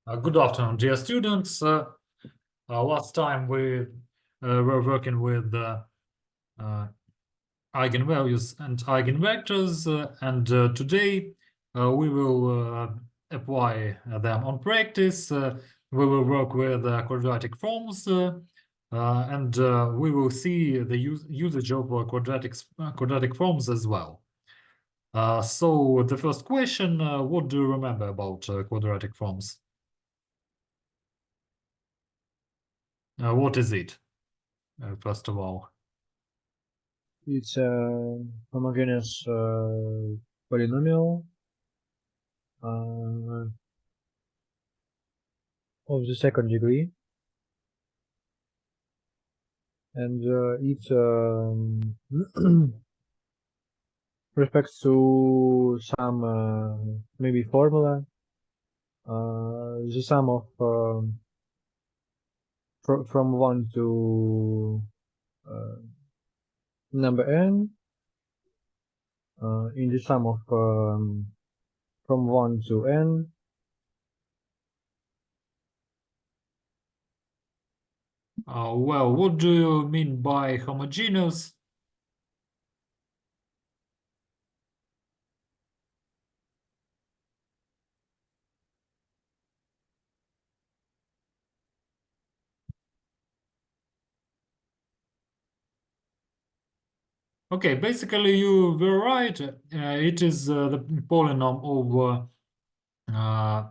Good afternoon, dear students. Last time we were working with eigenvalues and eigenvectors, and today we will apply them on practice. We will work with quadratic forms, and we will see the usage of quadratic forms as well. So the first question, what do you remember about quadratic forms? What is it, first of all? It's a homogeneous polynomial of the second degree, and it respects to some maybe formula, the sum of from 1 to number n, in the sum of from 1 to n, Well, what do you mean by homogeneous? Okay, basically you were right. It is the polynomial of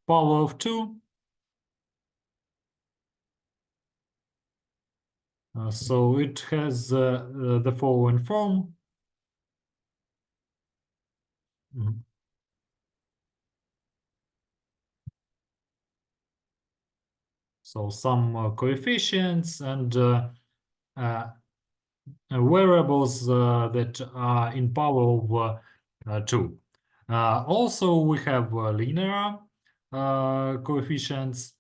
power of 2. So it has the following form. Mhm. So some coefficients and variables that are in power of 2. Also, we have linear coefficients.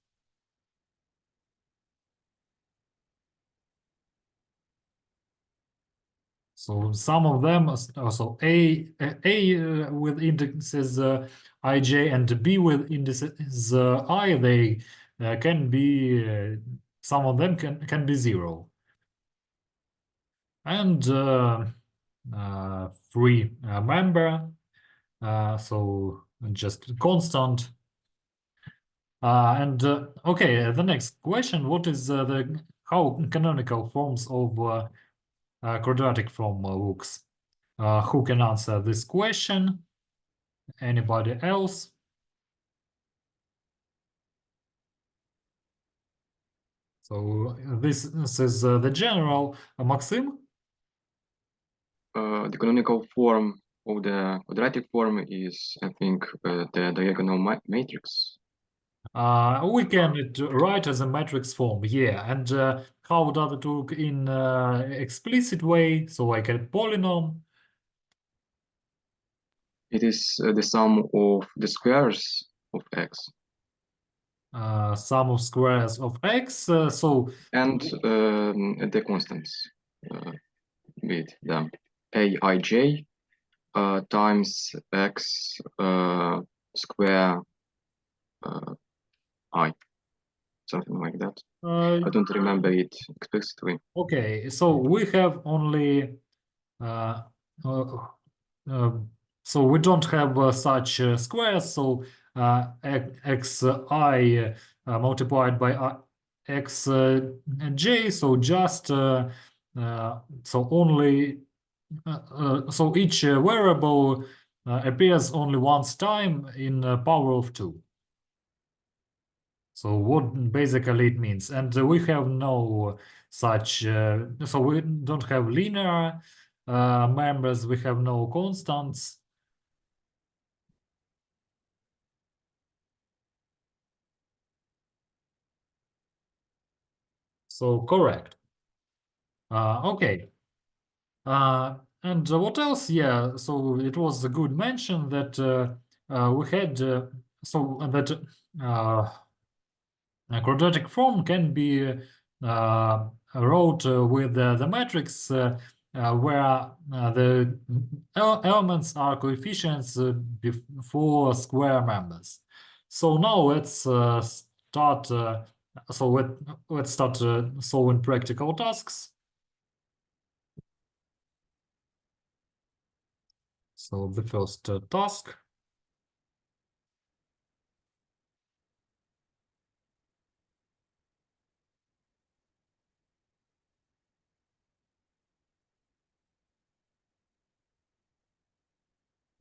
So some of them, also A with indices ij and B with indices I, they can be, some of them can be 0. And free member, so just constant. And okay, the next question: what is how canonical forms of quadratic form looks? Who can answer this question? Anybody else? So this is the general. Maxim? The canonical form of the quadratic form is, I think, the diagonal matrix. We can write as a matrix form, yeah. And how does it look in explicit way? So like a polynomial. It is the sum of the squares of x. Sum of squares of x. And the constants with them. Aij times x square I. Something like that. I don't remember it explicitly. Okay, so we have only uh, uh, so we don't have such squares. So xi multiplied by xj. So just so only so each variable appears only once time in power of 2. So what basically it means, and we have no such, so we don't have linear members, we have no constants. So correct. Okay. And what else? Yeah, so it was a good mention that we had, so that a quadratic form can be wrote with the matrix where the elements are coefficients before square members. So now let's start. Let's start solving practical tasks. So the first task.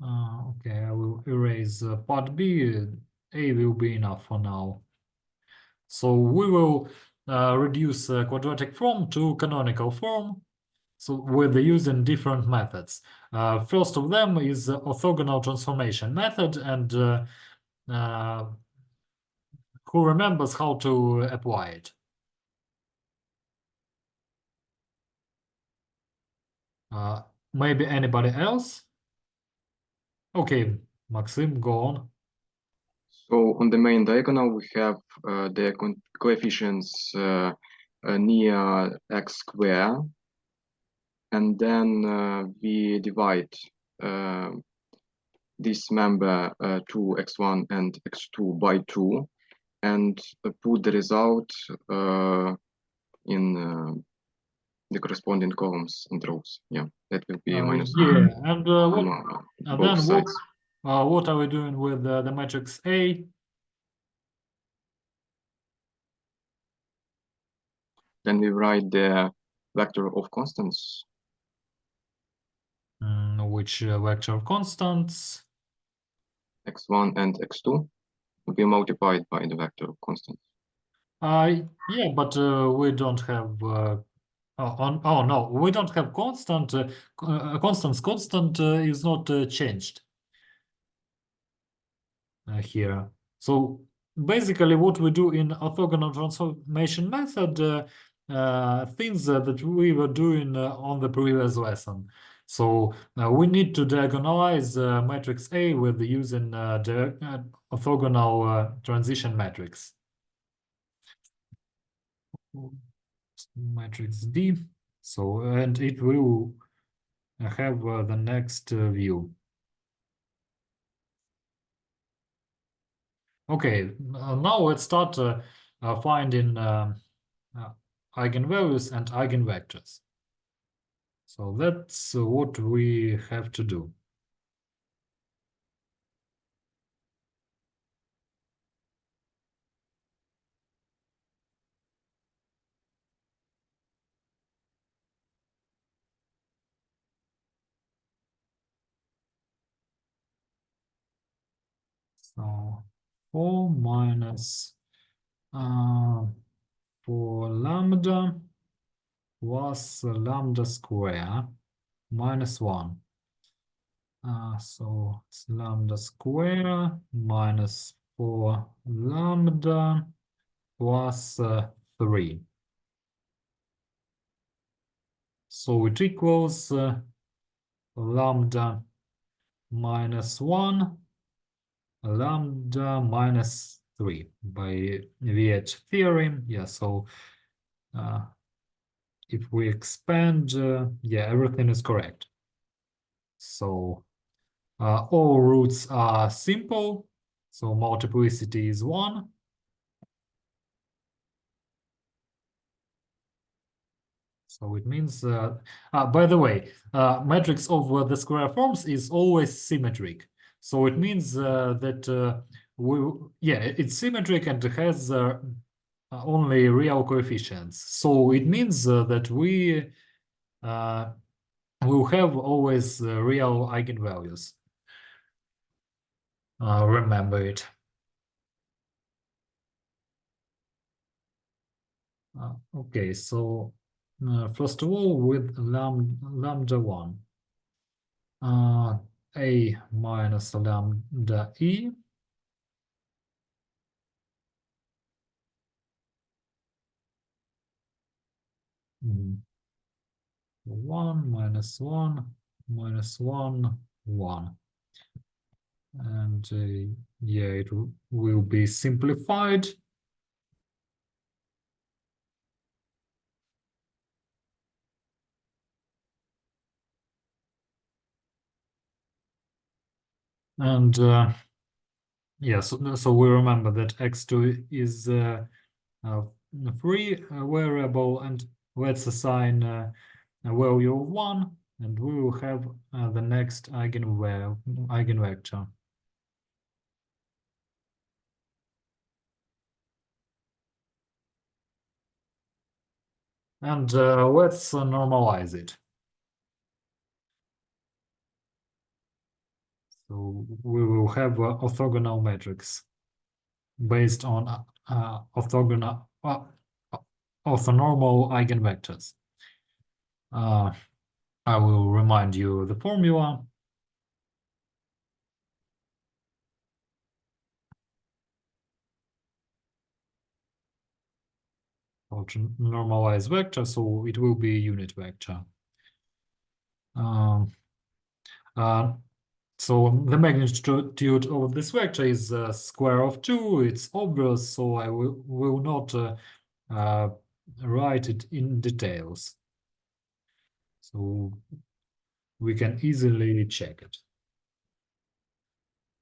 Okay, I will erase part B. A will be enough for now. So we will reduce quadratic form to canonical form. So with using different methods. First of them is the orthogonal transformation method, and who remembers how to apply it? Maybe anybody else? Okay, Maxim, go on. So on the main diagonal, we have the coefficients near x square, and then we divide this member to x1 and x2 by 2, and put the result in the corresponding columns and rows. Yeah, that will be minus Yeah, and on and both then sides. what are we doing with the matrix A? Then we write the vector of constants. Which vector of constants? X1 and x2 will be multiplied by the vector of constants. Yeah, but we don't have oh no, we don't have constant. Constants. Constant is not changed here. So basically, what we do in orthogonal transformation method, things that we were doing on the previous lesson. So we need to diagonalize matrix A with using the orthogonal transition matrix. Matrix D. So, and it will have the next view. Okay, now let's start finding eigenvalues and eigenvectors. So that's what we have to do. So 4 minus 4 lambda plus lambda square minus 1. So it's lambda square minus 4 lambda plus 3. So it equals lambda minus 1, lambda minus 3 by VH theorem. Yeah, so if we expand, yeah, everything is correct. So all roots are simple, so multiplicity is 1. So it means, by the way, matrix of the square forms is always symmetric. So it means that it's symmetric and has only real coefficients. So it means that we will have always real eigenvalues. Remember it. Okay, so first of all, with lambda 1, A minus lambda E, mm, 1 minus 1 minus 1, 1. And yeah, it will be simplified. And Yes, so we remember that x2 is a free variable, and let's assign a value of 1, and we will have the next eigenvector. And let's normalize it. So we will have an orthogonal matrix based on orthonormal eigenvectors. I will remind you the formula. Or to normalize vector, so it will be a unit vector. So the magnitude of this vector is square of 2. It's obvious, so I will not write it in details. So we can easily check it.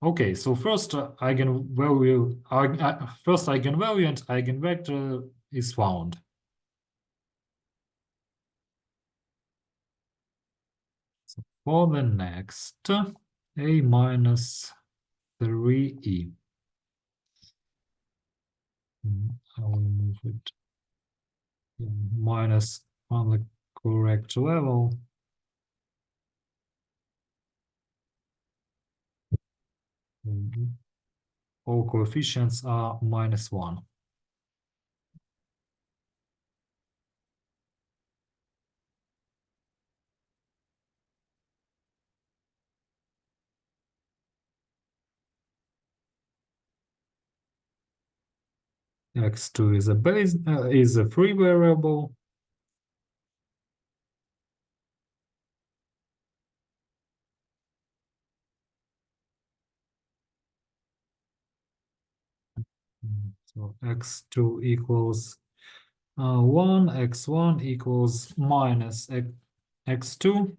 Okay, so first eigenvalue and eigenvector is found. So for the next, a minus 3e. I will move it minus on the correct level. All coefficients are -1. X2 is a free variable. So x2 equals 1, x1 equals minus x2.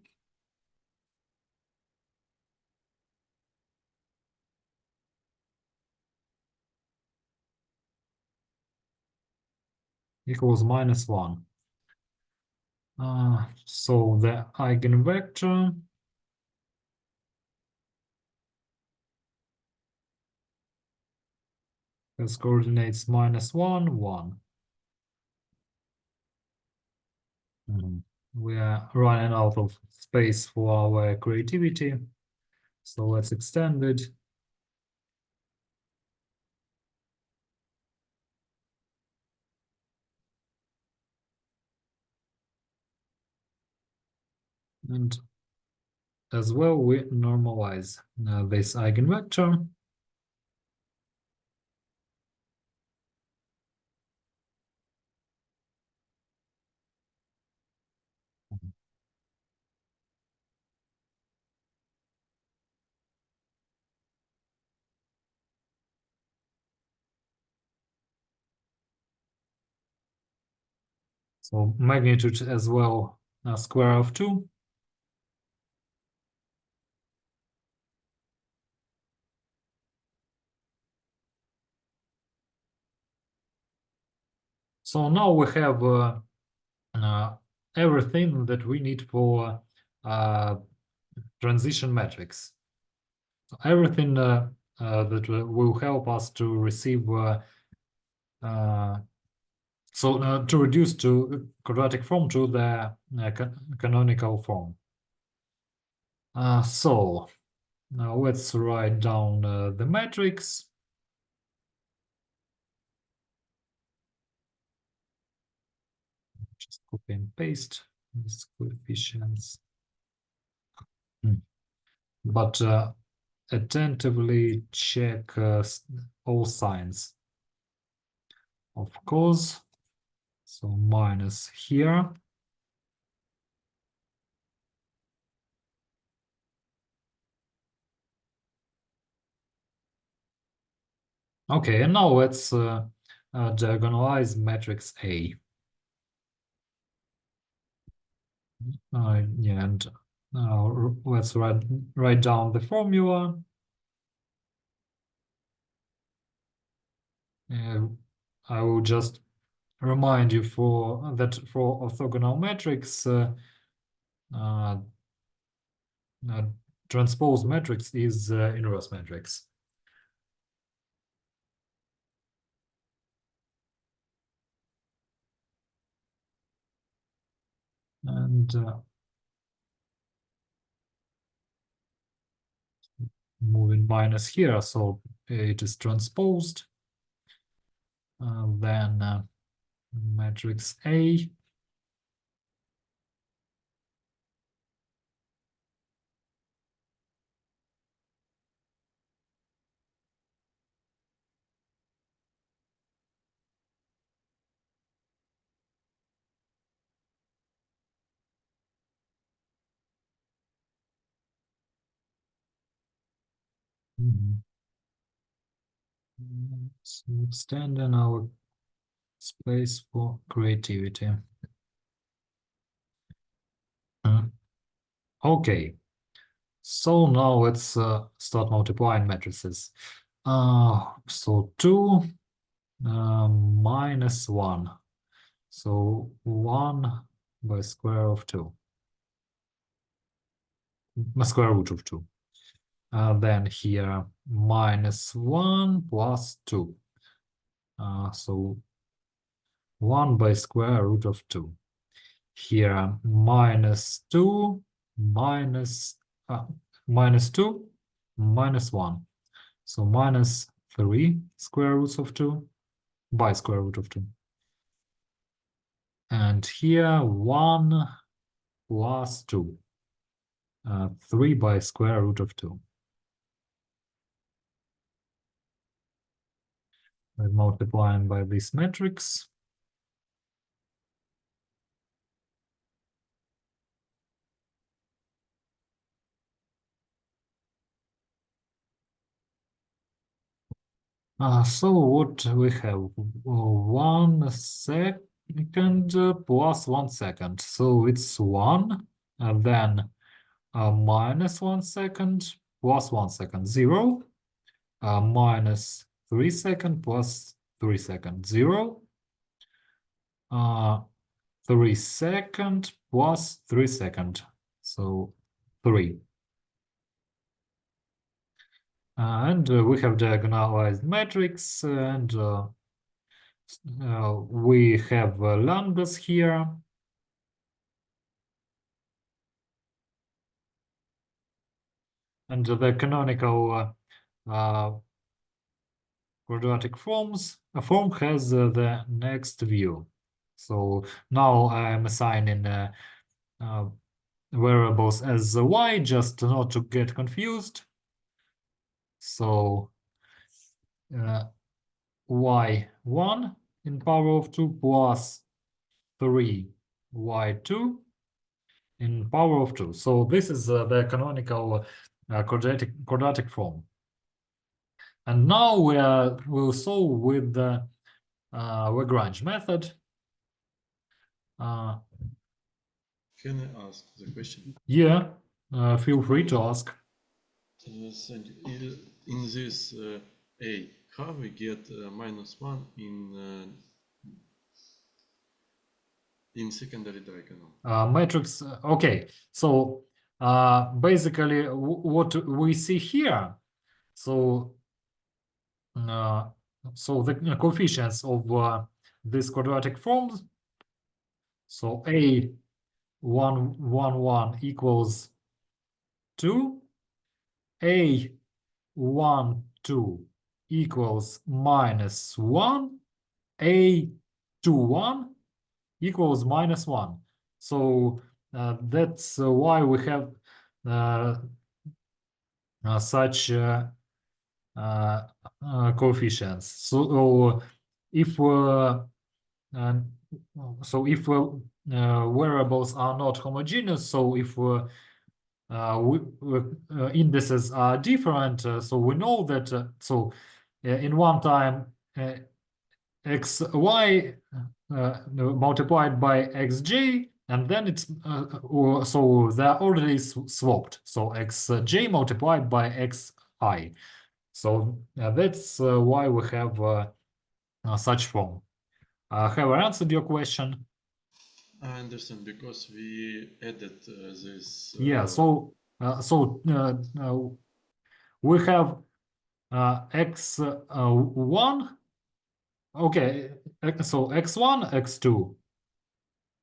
Equals -1. So the eigenvector has coordinates -1, 1. We are running out of space for our creativity, so let's extend it. And as well, we normalize this eigenvector. So magnitude as well, square of 2. So now we have everything that we need for transition matrix. So everything that will help us to receive to reduce to quadratic form to the canonical form. So now let's write down the matrix. Just copy and paste these coefficients. But attentively check all signs. Of course, so minus here. Okay, and now let's diagonalize matrix A. Yeah, and let's write down the formula. I will just remind you for orthogonal matrix, transpose matrix is inverse matrix. And moving minus here, so it is transposed. Then matrix A. So stand in our space for creativity. Okay, so now let's start multiplying matrices. So 2 minus 1. So 1 by square of 2. Square root of 2. Then here minus 1 plus 2. So 1 by square root of 2. Here minus 2 minus 2 minus 1. So minus 3 square roots of 2 by square root of 2. And here 1 plus 2. 3 by square root of 2. We're multiplying by this matrix. So what we have? 1 second plus 1 second. So it's 1, and then minus 1 second plus 1 second, 0. Minus 3 second plus 3 second, 0. 3 second plus 3 second, so 3. And we have diagonalized matrix, and we have lambdas here. And the canonical quadratic form has the next view. So now I'm assigning variables as y, just not to get confused. So y1 in power of 2 plus 3y2 in power of 2. So this is the canonical quadratic form. And now we'll solve with the Lagrange method. Can I ask the question? Yeah, feel free to ask. Thank you. In this A, how we get minus 1 in secondary diagonal? Matrix, okay. So basically what we see here, so the coefficients of this quadratic form, so A1 equals 2, A1 2 equals minus 1, A21 equals minus 1. So that's why we have such coefficients. So if variables are not homogeneous, so if indices are different, so we know that in one time xy multiplied by xj, and then it's so they're already swapped. So xj multiplied by xi. So that's why we have such form. Have I answered your question? I understand because we added this. Yeah, so we have x1, okay, so x1, x2.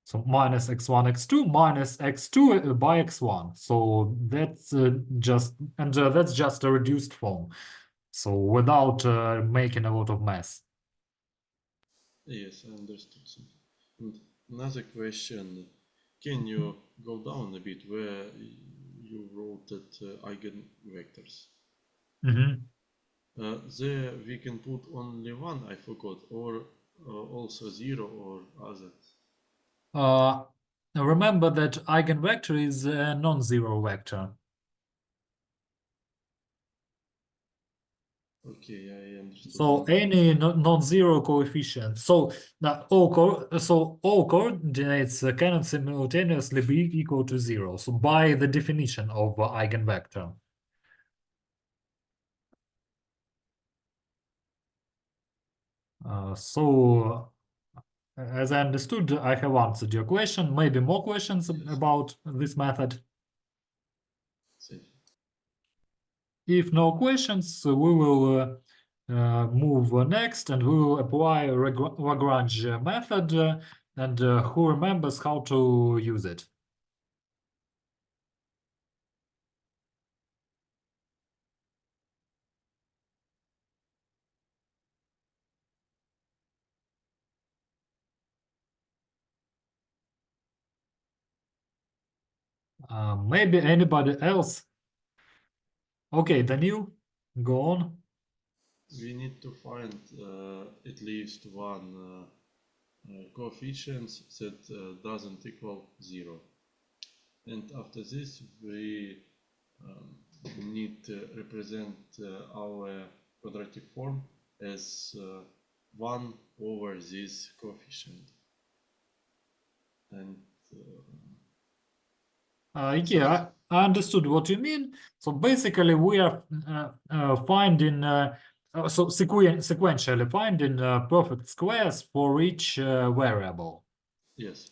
So minus x1, x2 minus x2 by x1. So that's that's just a reduced form. So without making a lot of mess. Yes, I understood. And another question, can you go down a bit where you wrote that eigenvectors? Mhm. There we can put only one, I forgot, or also zero or others. Remember that eigenvector is a non-zero vector. Okay, I understood. So any non-zero coefficient. So now all coordinates cannot simultaneously be equal to zero. So by the definition of eigenvector. So as I understood, I have answered your question. Maybe more questions Yes. about this method. Thank you. If no questions, we will move next and we will apply Lagrange method. And who remembers how to use it? Maybe anybody else? Okay, Daniel, go on. We need to find at least one coefficient that doesn't equal zero. And after this, we need to represent our quadratic form as 1 over this coefficient. And Yeah, I understood what you mean. So basically, we are finding sequentially finding perfect squares for each variable. yes,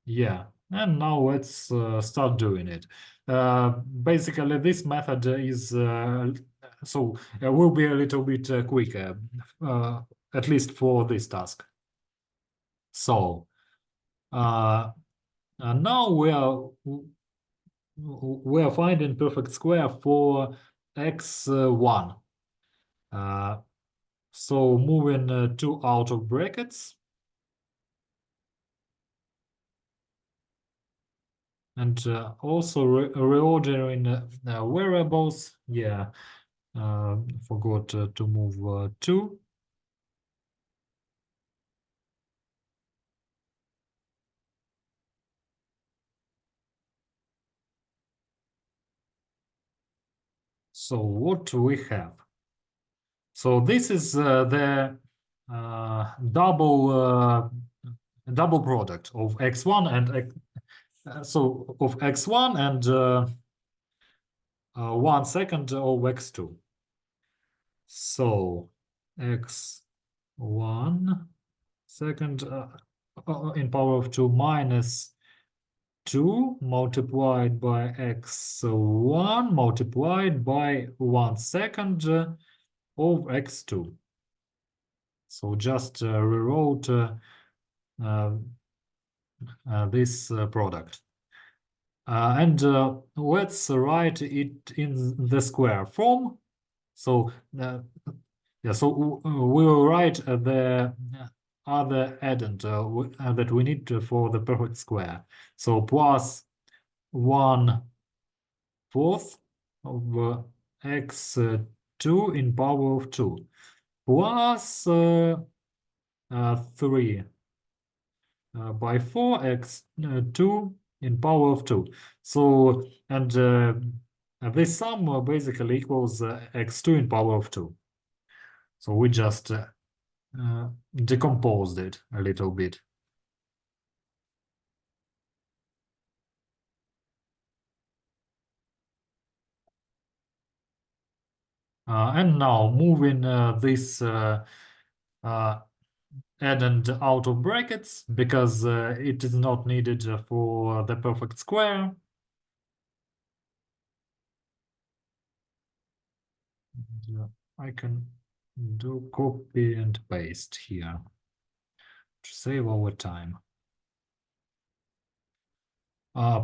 Yeah, and now let's start doing it. Basically, this method is will be a little bit quicker, at least for this task. So now we are finding perfect square for x1. So moving 2 out of brackets. And also reordering variables. Yeah, forgot to move 2. So what do we have? So this is the double product of x1 and so of x1 and 1 second of x2. So x1 second in power of 2 minus 2 multiplied by x1 multiplied by 1 second of x2. So just rewrote this product. And let's write it in the square form. So yeah, so we will write the other addend that we need for the perfect square. So plus 1/4 of x2 in power of 2 plus 3 by 4 x2 in power of 2. So, and this sum basically equals x2 in power of 2. So we just decomposed it a little bit. And now moving this add and out of brackets because it is not needed for the perfect square. And, I can do copy and paste here to save our time.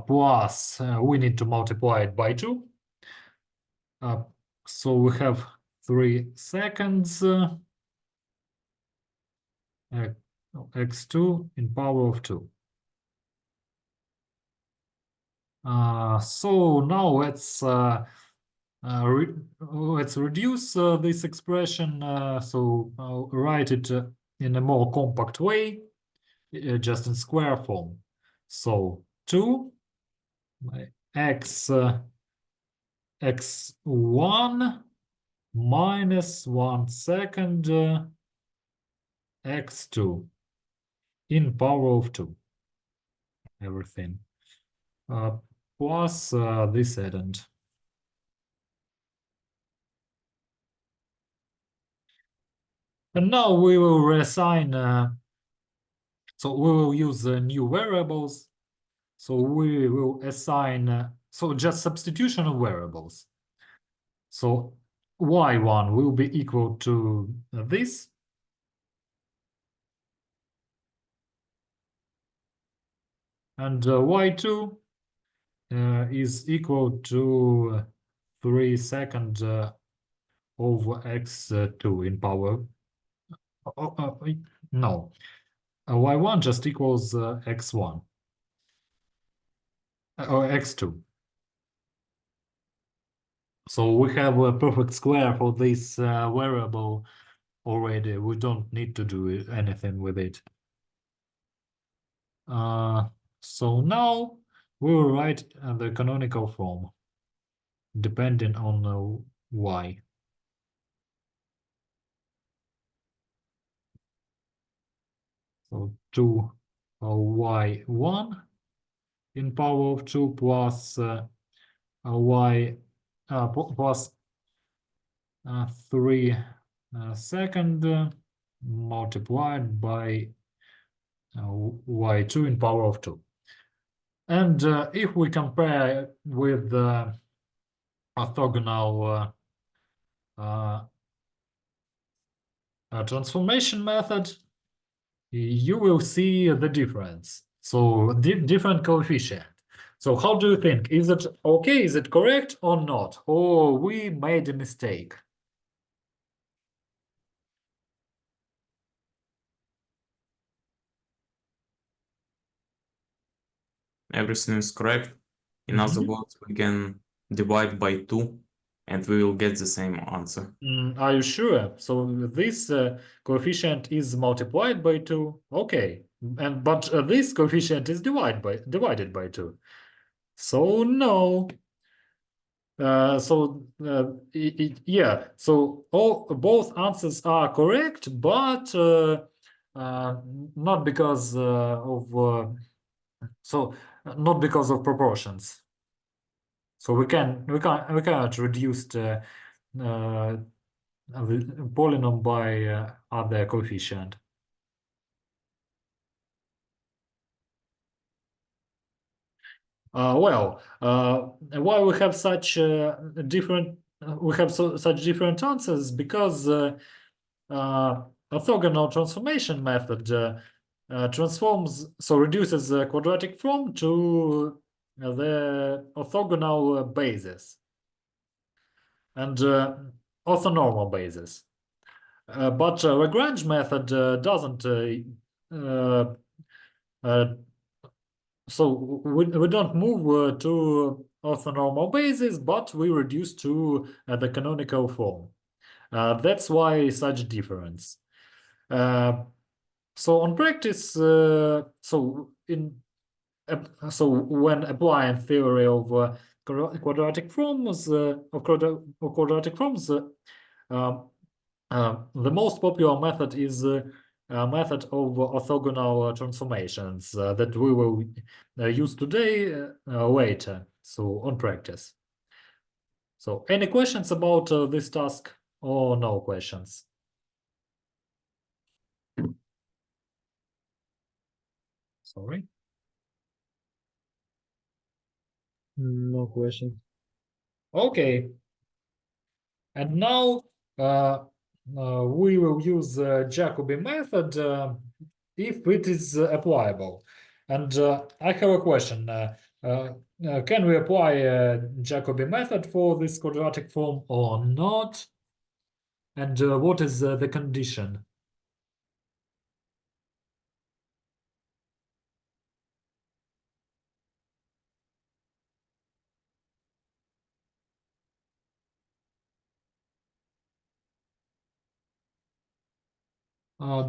Plus, we need to multiply it by 2. So we have 3 seconds. X2 in power of 2. So now let's reduce this expression. So I'll write it in a more compact way, just in square form. So 2 x1 minus 1 second x2 in power of 2. Everything. Plus this addend. And now we will reassign, so we will use new variables. So we will assign, so just substitution of variables. So y1 will be equal to this. And y2 is equal to 3 second over x2 in power. No, y1 just equals x1 or x2. So we have a perfect square for this variable already. We don't need to do anything with it. So now we will write the canonical form depending on y. So 2 y1 in power of 2 plus y plus 3 second multiplied by y2 in power of 2. And if we compare with the orthogonal transformation method, you will see the difference. So different coefficient. So how do you think? Is it okay? Is it correct or not? Or we made a mistake? Everything is correct. In other words, we can divide by 2 and we will get the same answer. Are you sure? So this coefficient is multiplied by 2. Okay. But this coefficient is divided by 2. So no. Yeah. So both answers are correct, but not because not because of proportions. So we cannot reduce the polynomial by other coefficient. Well, why we have such different such different answers? Because orthogonal transformation method transforms, so reduces the quadratic form to the orthogonal basis and orthonormal basis. But Lagrange method doesn't. So we don't move to orthonormal basis, but we reduce to the canonical form. That's why such difference. So on practice, so when applying theory of quadratic forms the most popular method is a method of orthogonal transformations that we will use today later. So on practice. So any questions about this task or no questions? Sorry. No question. Okay. And now we will use Jacobi method if it is applicable. And I have a question. Can we apply Jacobi method for this quadratic form or not? And what is the condition?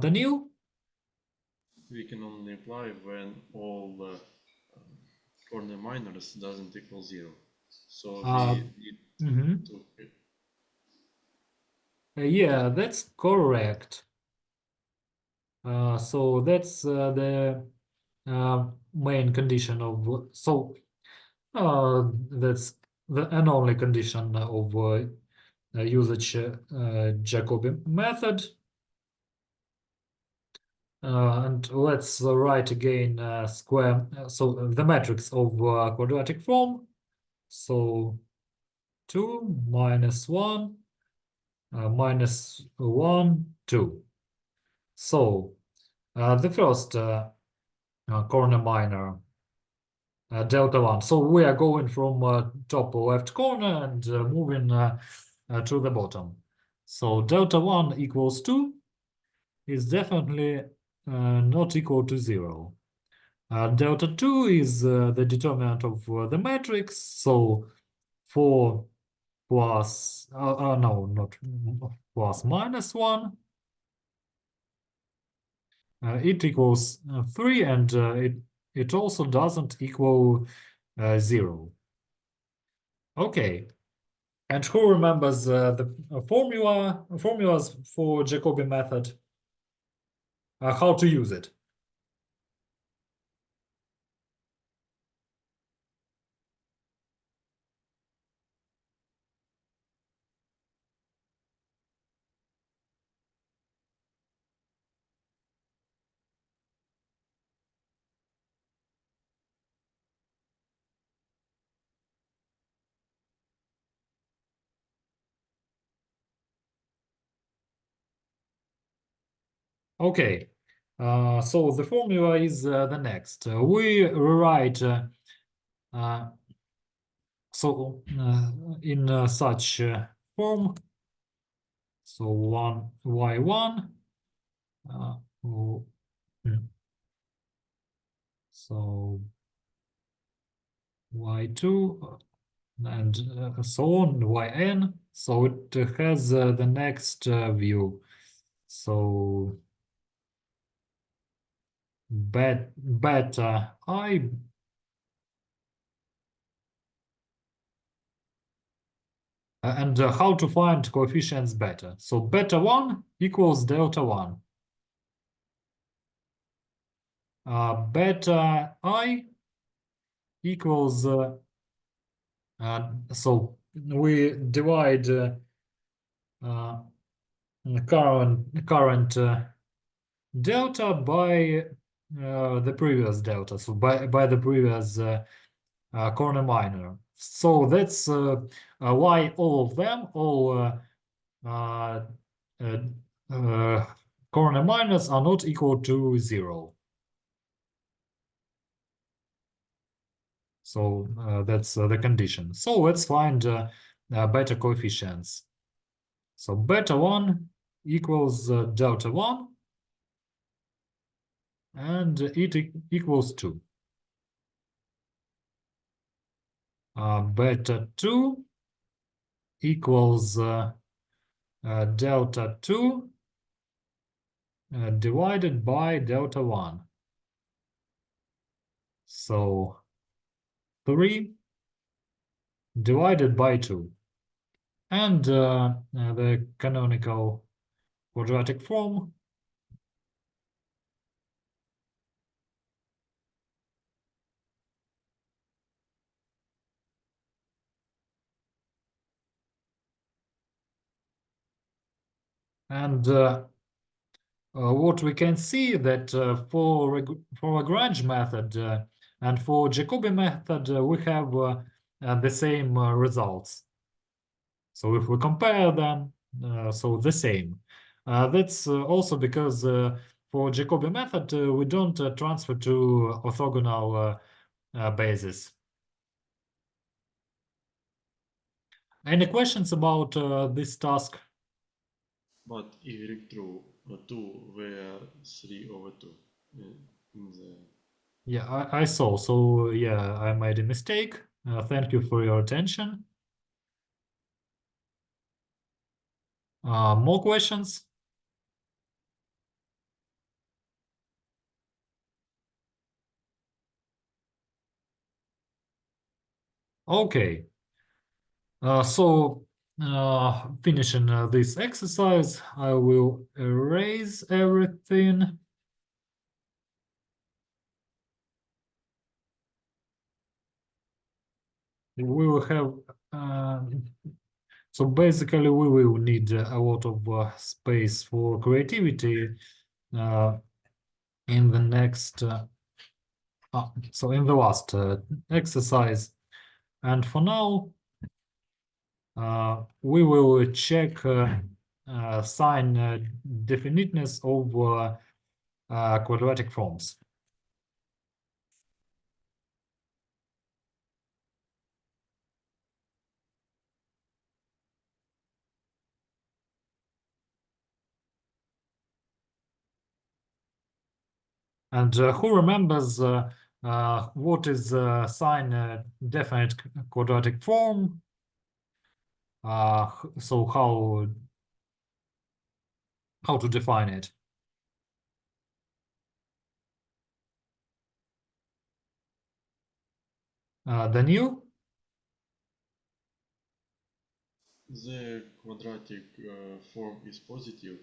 Daniel? We can only apply when all corner minors doesn't equal 0. So we need Mhm. to Yeah, that's correct. So that's the main condition of that's the and only condition of usage Jacobi method. And let's write again square. So the matrix of quadratic form. So 2 minus 1 minus 1 2. So the first corner minor delta 1. So we are going from top left corner and moving to the bottom. So delta 1 equals 2 is definitely not equal to 0. Delta 2 is the determinant of the matrix. So 4 plus, no, not plus minus 1. It equals 3, and it also doesn't equal 0. Okay. And who remembers the formulas for Jacobi method? How to use it? Okay. So the formula is the next. We rewrite so in such form. So 1 y1. Oh, so y2 and so on, yn. So it has the next view. So beta I and how to find coefficients beta. So beta 1 equals delta 1. Beta I equals so we divide current delta by the previous delta, so by the previous corner minor. So that's why all of them, all uh, corner minors are not equal to 0. So that's the condition. So let's find beta coefficients. So beta 1 equals delta 1, and it equals 2. Beta 2 equals delta 2 divided by delta 1. So 3 divided by 2. And the canonical quadratic form and what we can see that for Lagrange method and for Jacobi method, we have the same results. So if we compare them, so the same. That's also because for Jacobi method, we don't transfer to orthogonal basis. Any questions about this task? But Y through 2 where 3/2 in the Yeah, I saw. So yeah, I made a mistake. Thank you for your attention. More questions? Okay. So finishing this exercise, I will erase everything. We will have so basically we will need a lot of space for creativity in the next so in the last exercise. And for now, we will check sign definiteness of quadratic forms. And who remembers what is sign definite quadratic form? So how to define it? Daniel? The quadratic form is positive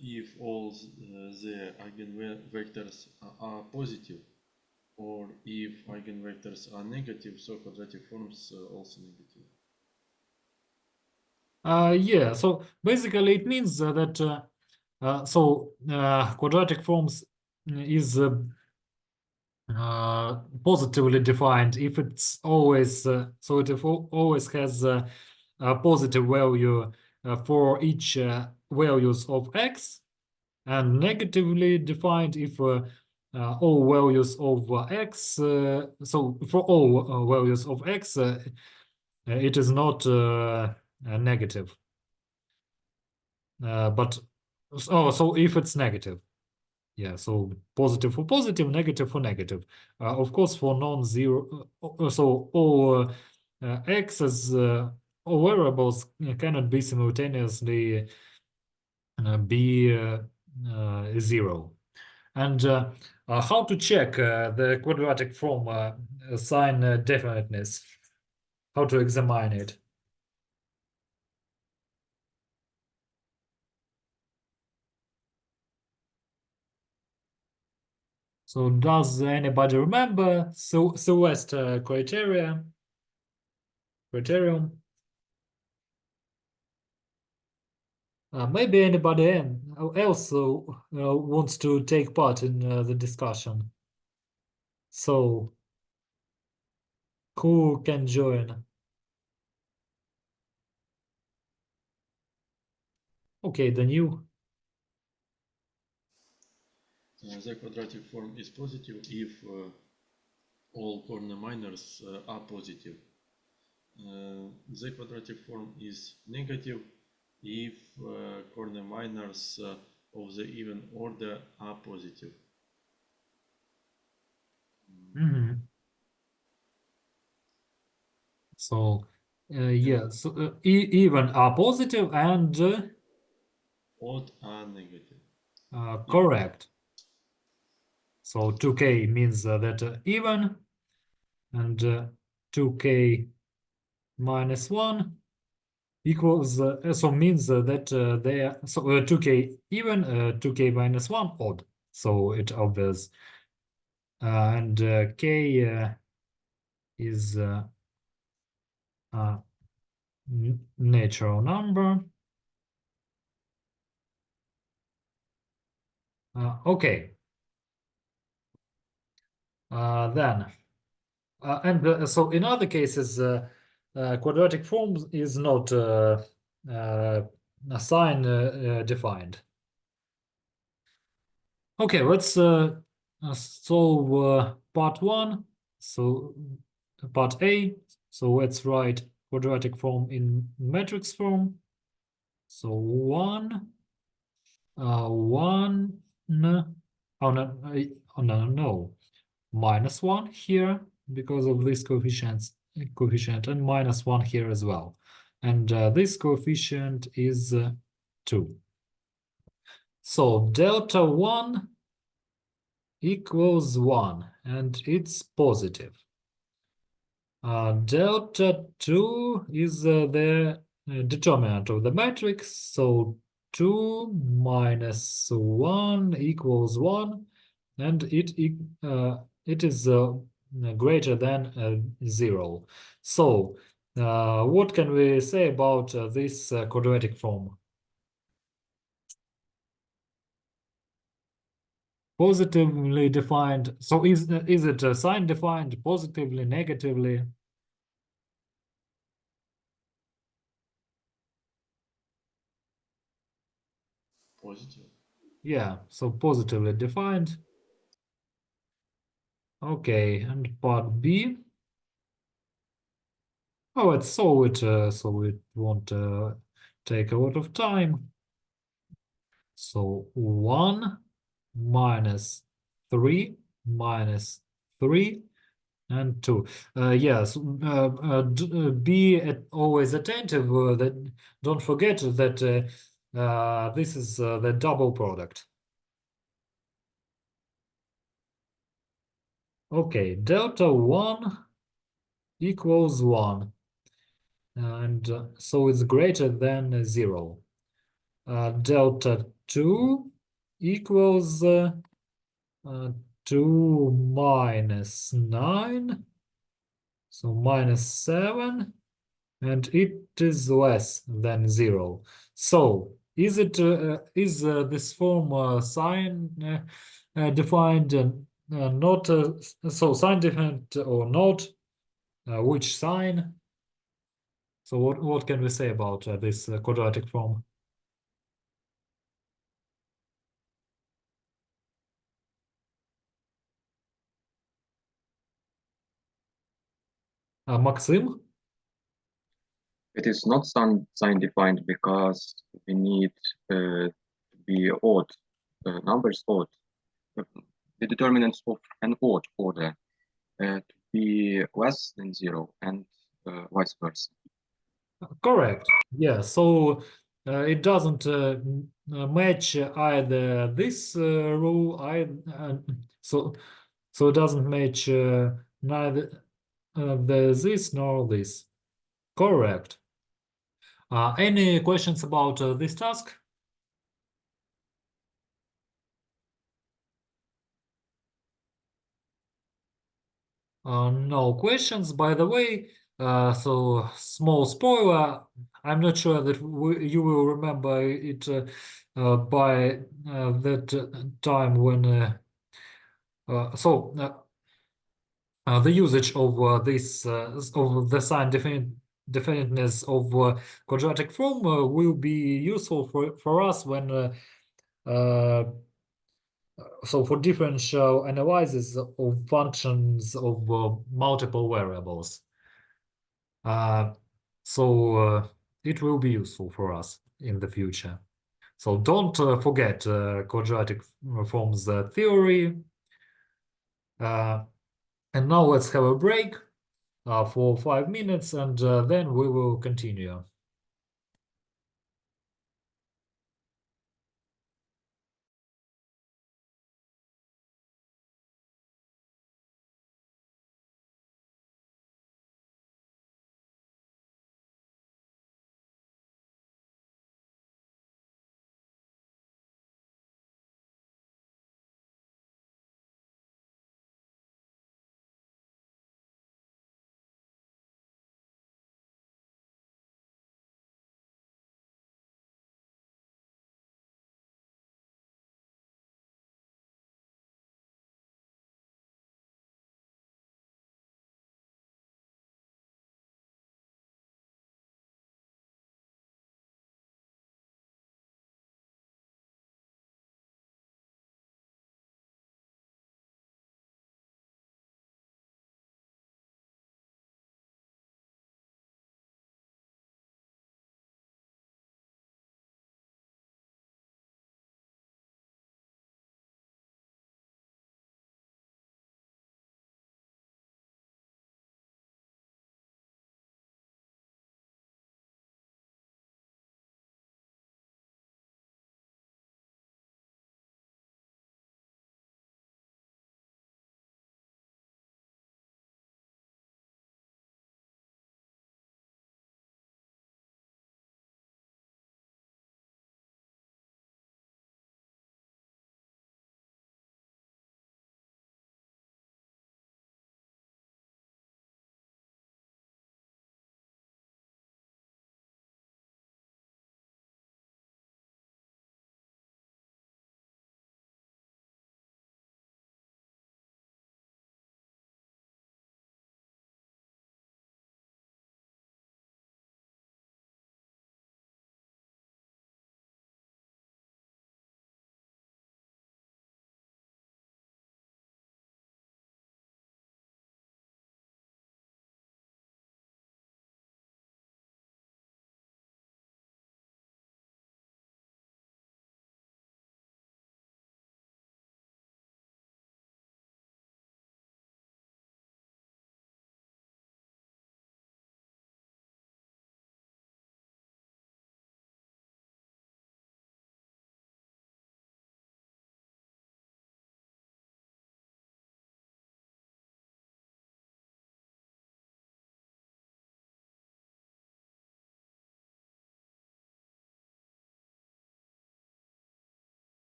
if all the eigenvectors are positive, or if eigenvectors are negative, so quadratic forms also negative. Yeah, so basically it means that quadratic forms is positively defined if it's always so it always has a positive value for each values of x, and negatively defined if all values of x so for all values of x it is not negative, but so if it's negative. Yeah, so positive for positive, negative for negative. Of course, for non-zero, so all x's, all variables cannot be simultaneously be zero. And how to check the quadratic form sign definiteness? How to examine it? So does anybody remember Celeste criterion? Maybe anybody else wants to take part in the discussion. So who can join? Okay, then you. The quadratic form is positive if all corner minors are positive. The quadratic form is negative if corner minors of the even order are positive. Mhm. So yeah, so even are positive and Odd are negative. correct. So 2k means that even, and 2k minus 1 equals so means that they are so 2k even, 2k minus 1 odd, so it obvious, and k is a natural number, Okay. So in other cases, quadratic form is not a sign defined. Okay, let's solve part 1. So part A. So let's write quadratic form in matrix form. So 1, 1. Oh no, -1 here because of this coefficient, and -1 here as well. And this coefficient is 2. So delta 1 equals 1, and it's positive. Delta 2 is the determinant of the matrix, so 2 minus 1 equals 1, and it is greater than 0. So what can we say about this quadratic form? Positively defined. So is it sign defined positively, negatively? Positive. Yeah, so positively defined. Okay, and part B. Oh, let's solve it so it won't take a lot of time. So 1 minus 3 minus 3 and 2. Yes, be always attentive that don't forget that this is the double product. Okay, delta 1 equals 1. And so it's greater than 0. Delta 2 equals 2 minus 9, so -7, and it is less than 0. So is this form sign defined not so sign defined or not? Which sign? So what can we say about this quadratic form? Maxim? It is not sign defined because we need to be odd, numbers odd. The determinants of an odd order to be less than 0 and vice versa. Correct. Yeah. So it doesn't match either this rule, so it doesn't match neither this nor this. Correct. Any questions about this task? No questions. By the way, so small spoiler, I'm not sure that you will remember it by that time when the usage of this of the sign definiteness of quadratic form will be useful for us when so for differential analysis of functions of multiple variables. So it will be useful for us in the future. So don't forget quadratic forms theory. And now let's have a break for 5 minutes, and then we will continue.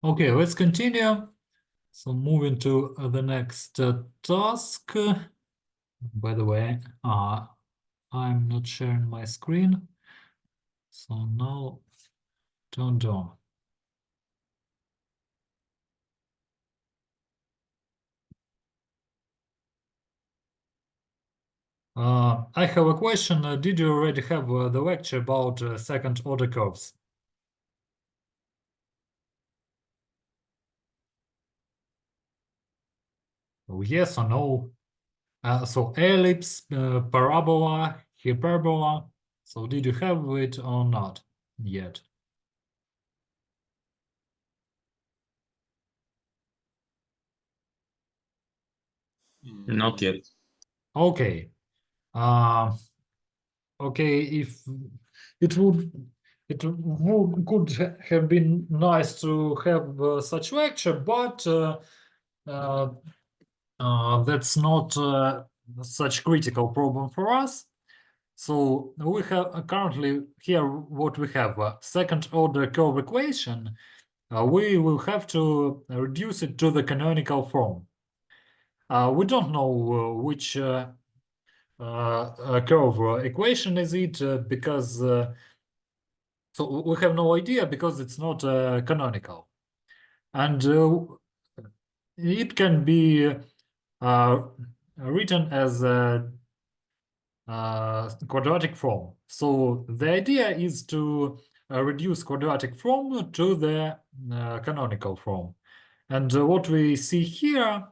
Okay, let's continue. So moving to the next task. By the way, I'm not sharing my screen. So now turn on. I have a question. Did you already have the lecture about second order curves? Oh, yes or no? So ellipse, parabola, hyperbola. So did you have it or not yet? Not yet. Okay. Okay, if it would could have been nice to have such lecture, but that's not such critical problem for us. So we have currently here what we have second order curve equation. We will have to reduce it to the canonical form. We don't know which curve equation is it because so we have no idea because it's not canonical, and it can be written as a quadratic form. So the idea is to reduce quadratic form to the canonical form. And what we see here,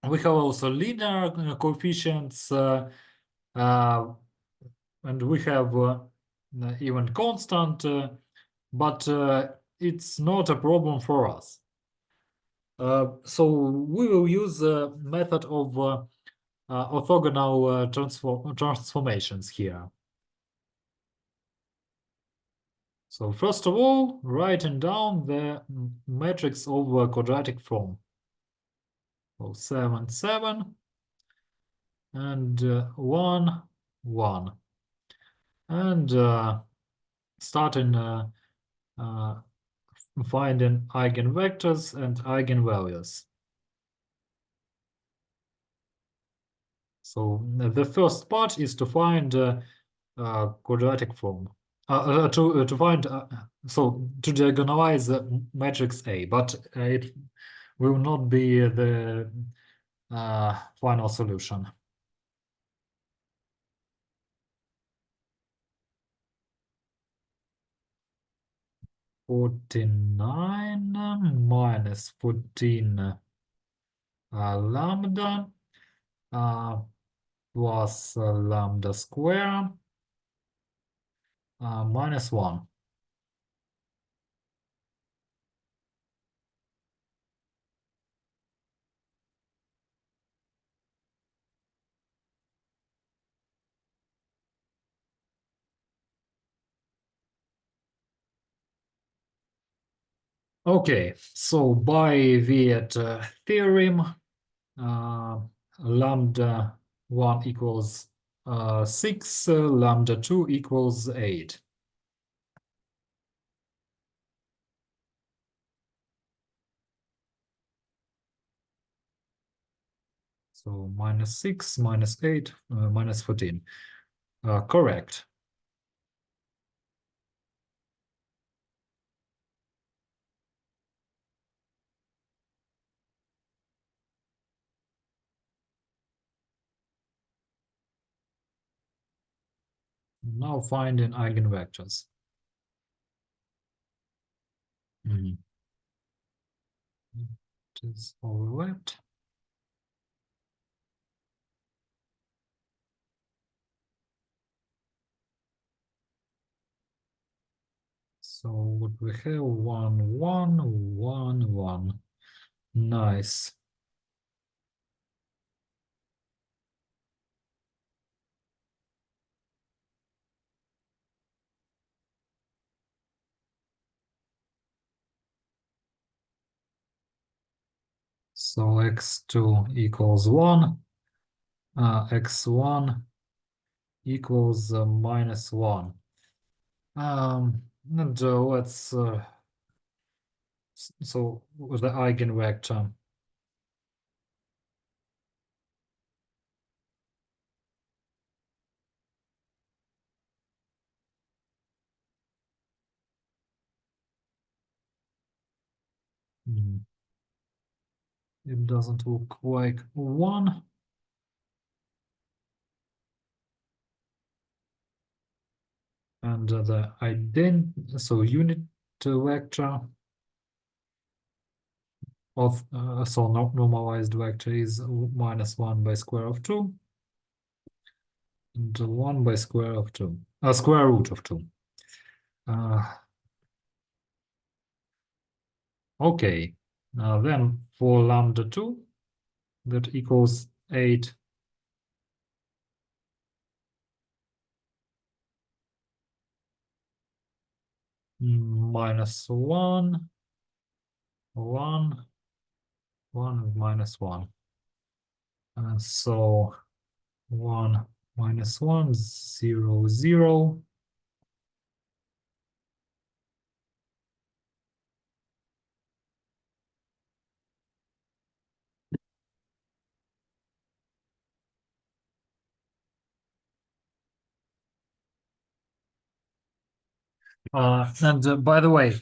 we have also linear coefficients, and we have even constant, but it's not a problem for us. So we will use a method of orthogonal transformations here. So first of all, writing down the matrix of a quadratic form. So 7, 7, and 1, 1. And starting finding eigenvectors and eigenvalues. So the first part is to find quadratic form. To find so to diagonalize matrix A, but it will not be the final solution. (49) minus 14 lambda plus lambda square minus 1. Okay, so by Viet theorem, lambda 1 equals 6, lambda 2 equals 8. So minus 6, minus 8, minus 14. Correct. Now finding eigenvectors. It is overlapped. So what we have 1, 1, 1, 1. Nice. So x2 equals 1, x1 equals minus 1. And let's So with the eigenvector. It doesn't look like 1. And the unit vector of normalized vector is -1 by square of 2 and 1 by square of 2, square root of 2. Okay, then for lambda 2, that equals 8 minus 1, 1, 1 and minus 1. And so 1 minus 1, 0, 0. And by the way,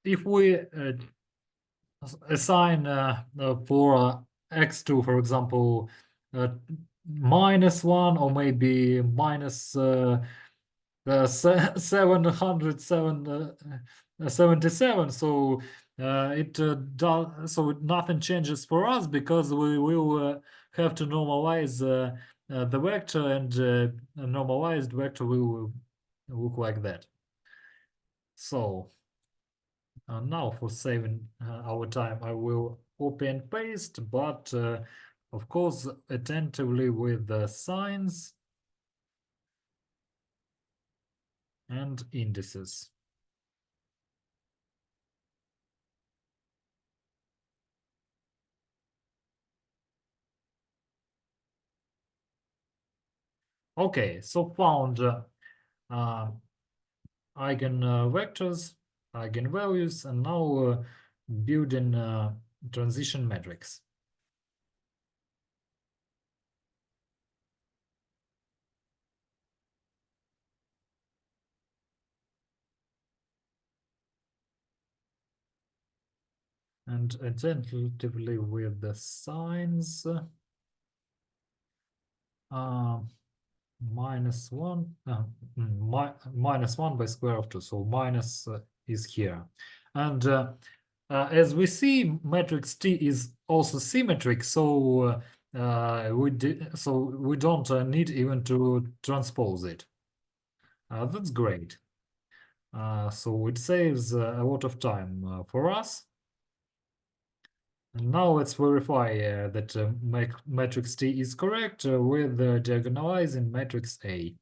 if we assign for x2, for example, -1 or maybe minus 777, so nothing changes for us because we will have to normalize the vector, and a normalized vector will look like that. So now for saving our time, I will copy and paste, but of course attentively with the signs and indices. Okay, so found eigenvectors, eigenvalues, and now building transition matrix. And attentively with the signs. -1, minus 1 by square of 2, so minus is here. And as we see, matrix T is also symmetric, so we don't need even to transpose it. That's great. So it saves a lot of time for us. And now let's verify that matrix T is correct with diagonalizing matrix A.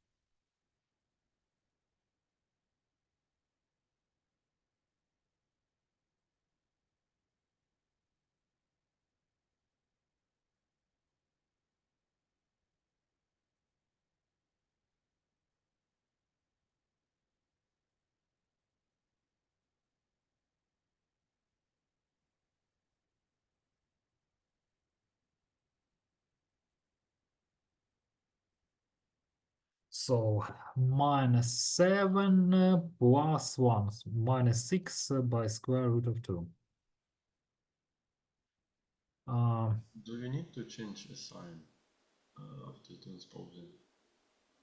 So -7 plus 1, -6 by square root of 2. Do you need to change a sign after transposing?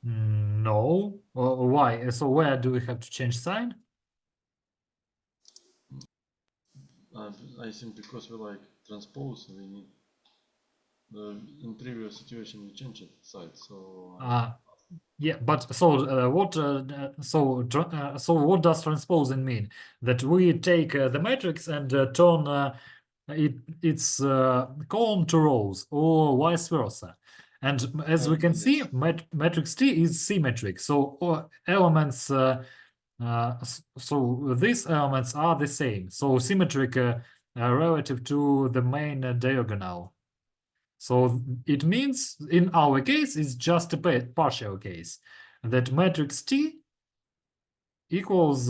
No. Why? So where do we have to change sign? I think because we like transpose, we need in previous situation we changed side, so Yeah, but so what does transposing mean? That we take the matrix and turn its column to rows, or vice versa. And as we can see, matrix T is symmetric. So elements, so these elements are the same. So symmetric relative to the main diagonal. So it means in our case, it's just a partial case, that matrix T equals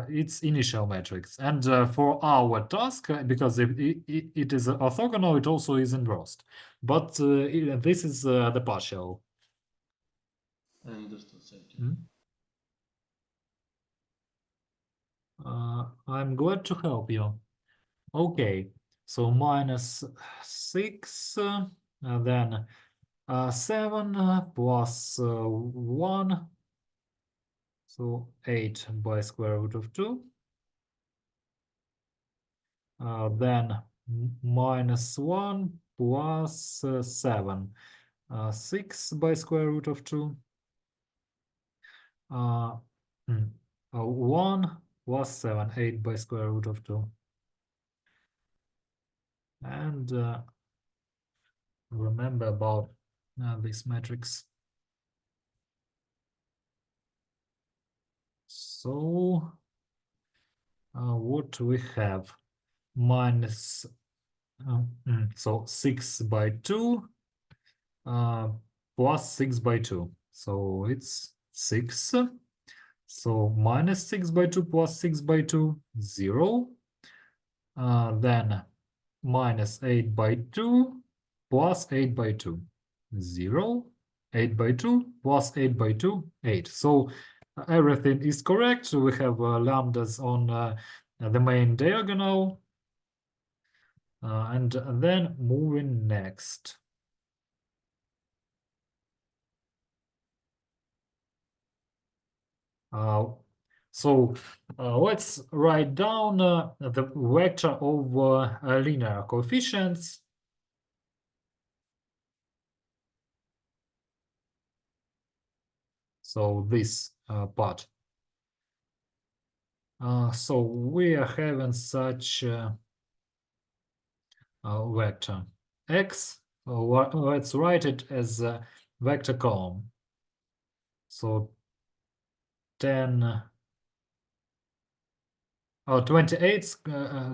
its initial matrix. And for our task, because it is orthogonal, it also is inversed. But this is the partial. I understood, thank you. I'm glad to help you. Okay, so minus 6, and then 7 plus 1, so 8 by square root of 2. Then minus 1 plus 7, 6 by square root of 2. 1 plus 7, 8 by square root of 2. And remember about this matrix. So what we have? Minus, so 6 by 2 plus 6 by 2. So it's 6. So minus 6 by 2 plus 6 by 2, 0. Then minus 8 by 2 plus 8 by 2, 0. 8 by 2 plus 8 by 2, 8. So everything is correct. So we have lambdas on the main diagonal. And then moving next. So let's write down the vector of linear coefficients. So this part. So we are having such vector x. Let's write it as a vector column. So 28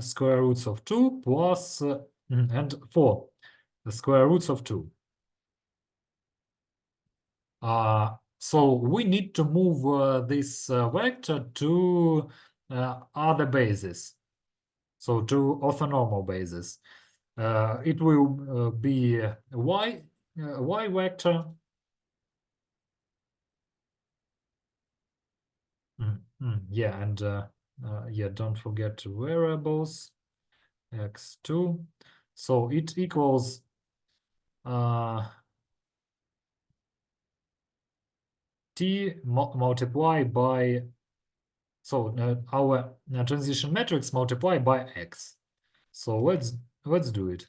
square roots of 2 plus and 4 the square roots of 2. So we need to move this vector to other bases, so to orthonormal bases. It will be y vector. Yeah, and yeah, don't forget variables x2. So it equals t multiplied by, so our transition matrix multiplied by x. So let's do it.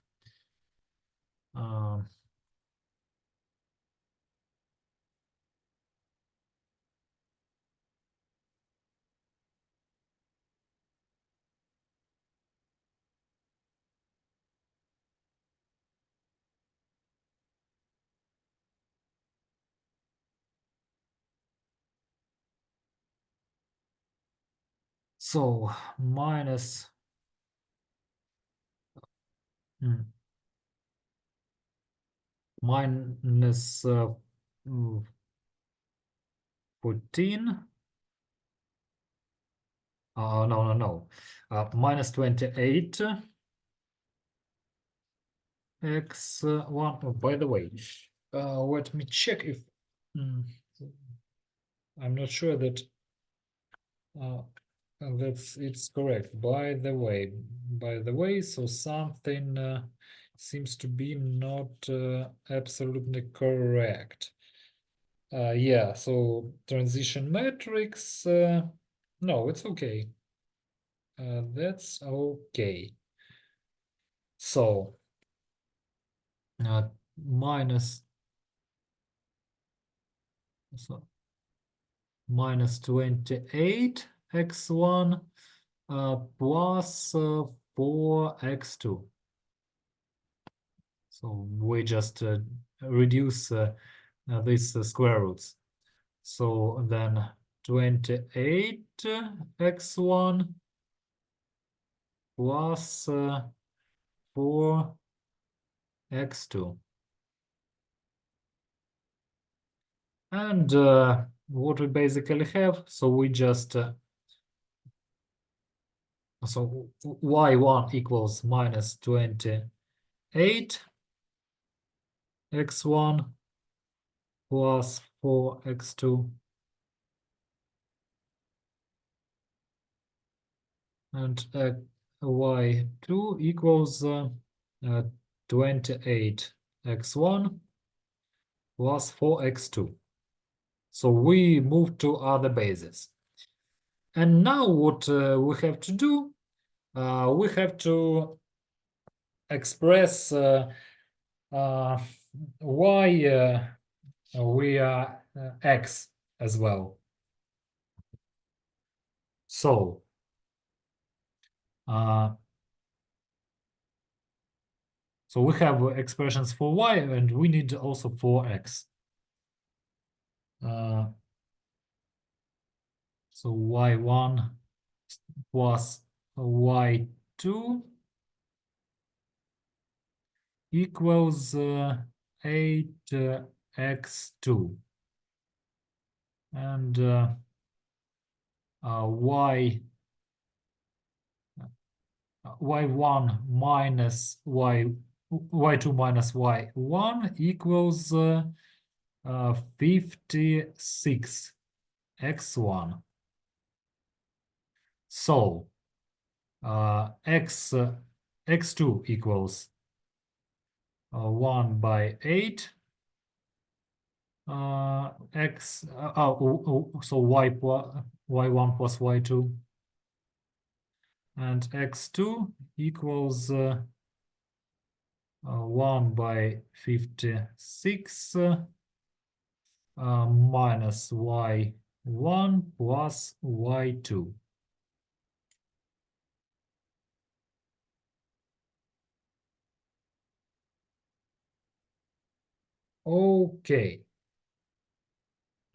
So minus minus 14. No. Minus 28 x1. Oh, by the way, let me check if I'm not sure that it's correct. By the way, so something seems to be not absolutely correct. Yeah, so transition matrix, no, it's okay. That's okay. So minus 28 x1 plus 4 x2. So we just reduce these square roots. So then 28 x1 plus 4 x2. And what we basically have. So we just so y1 equals minus 28 x1 plus 4x2 and y2 equals 28 x1 plus 4x2. So we move to other bases. And now what we have to do, we have to express y we are x as well. So so we have expressions for y and we need also for x. So y1 plus y2 equals 8x2 and y1 minus y2 minus y1 equals 56 x1. So x2 equals 1 by 8 so y1 plus y2 and x2 equals 1 by 56 minus y1 plus y2. Okay.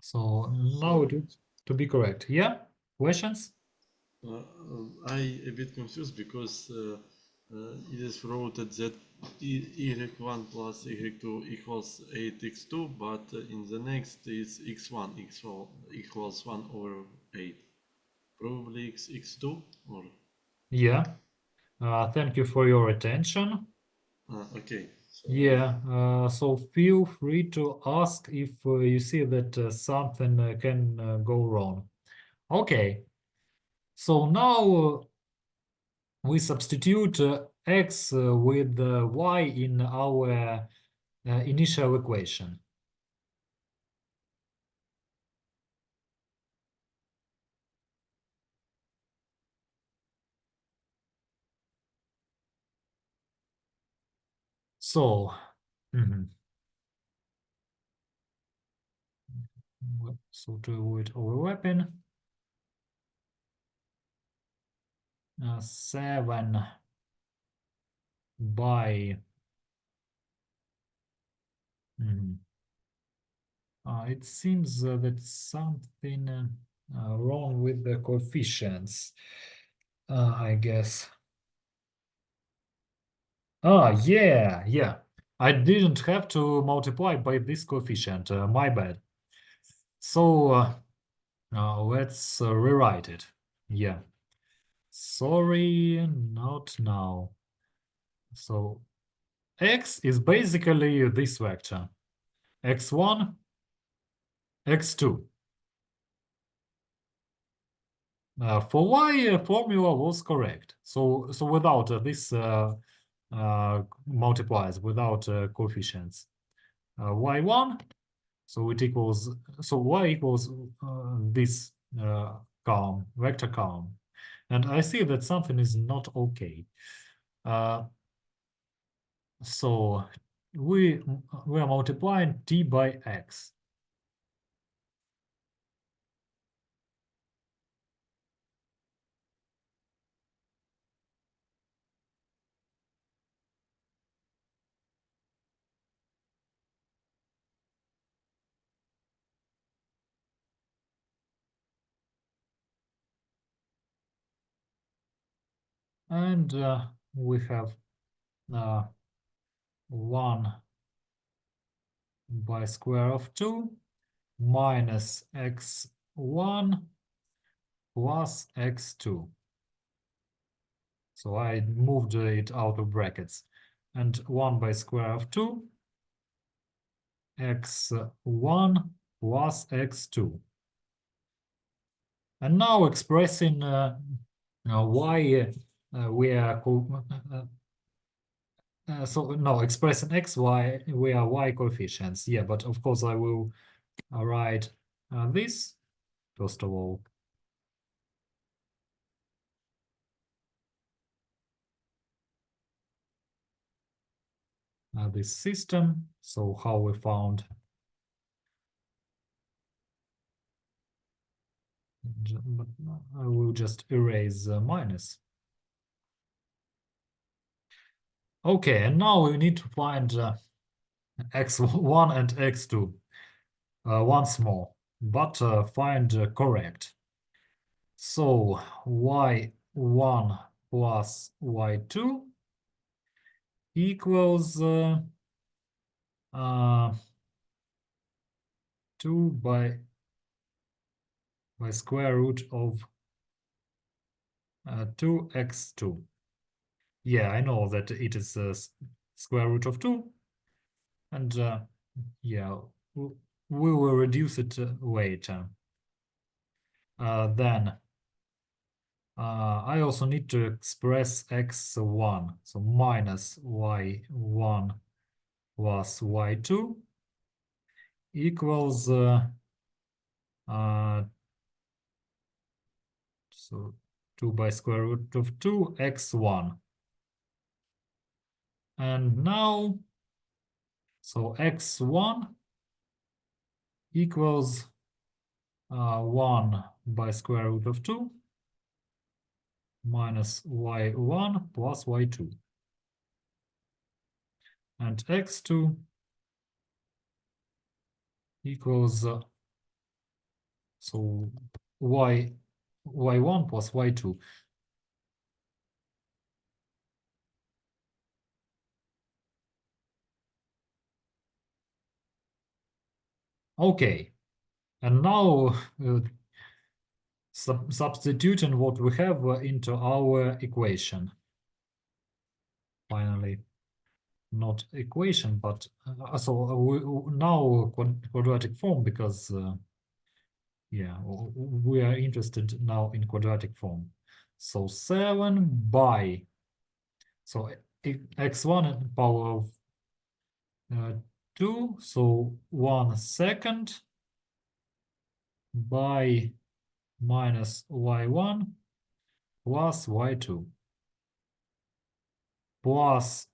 So now it looks to be correct. Yeah? Questions? I a bit confused because it is wrote that y1 plus y2 equals 8x2, but in the next is x1 equals 1 over 8. Probably x2 or? Yeah. Thank you for your attention. Okay. So, Yeah, so feel free to ask if you see that something can go wrong. Okay, so now we substitute x with y in our initial equation. So, so to avoid overlapping, 7 by it seems that something wrong with the coefficients, I guess. Yeah. I didn't have to multiply by this coefficient, my bad. So let's rewrite it. Yeah. Sorry, not now. So x is basically this vector. x1, x2. For y, formula was correct. So without this multipliers, without coefficients. y1, so it equals, so y equals this column, vector column. And I see that something is not okay. So we are multiplying t by x. And we have 1 by square of 2 minus x1 plus x2. So I moved it out of brackets. And 1 by square of 2, x1 plus x2. And now expressing why we are expressing x, y, we are y coefficients. Yeah, but of course I will write this first of all. This system. So how we found. I will just erase minus. Okay, and now we need to find x1 and x2 once more, but find correct. So y1 plus y2 equals 2 by square root of 2x2. Yeah, I know that it is square root of 2, and yeah, we will reduce it later. Then I also need to express x1, so minus y1 plus y2 equals so 2 by square root of 2 x1. And now, so x1 equals 1 by square root of 2 minus y1 plus y2. And x2 equals so y1 plus y2. Okay, and now substituting what we have into our equation. Finally, not equation, but now quadratic form, because yeah, we are interested now in quadratic form. So 7 by, so x1 in the power of 2, so 1 second by minus y1 plus y2 plus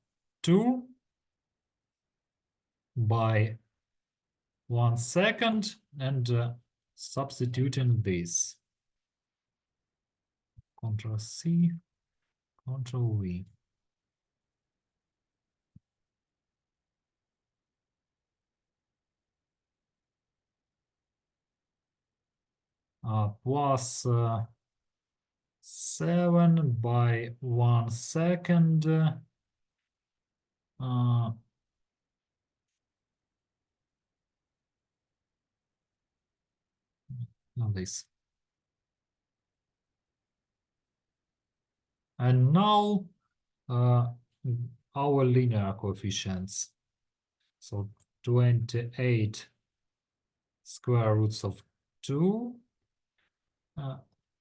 2 by 1 second, and substituting this. Ctrl C, Ctrl V. Plus 7 by 1 second. This. And now our linear coefficients. So 28 square roots of 2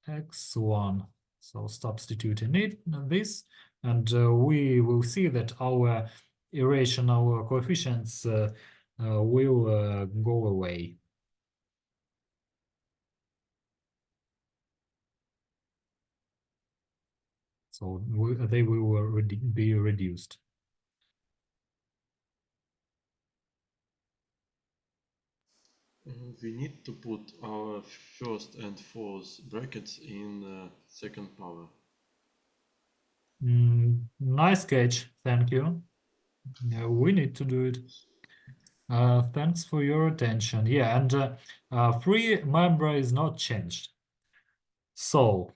x1. So substituting this, and we will see that our irrational coefficients will go away. So they will be reduced. We need to put our first and fourth brackets in second power. Nice catch, thank you. We need to do it. Thanks for your attention. Yeah, and free member is not changed. So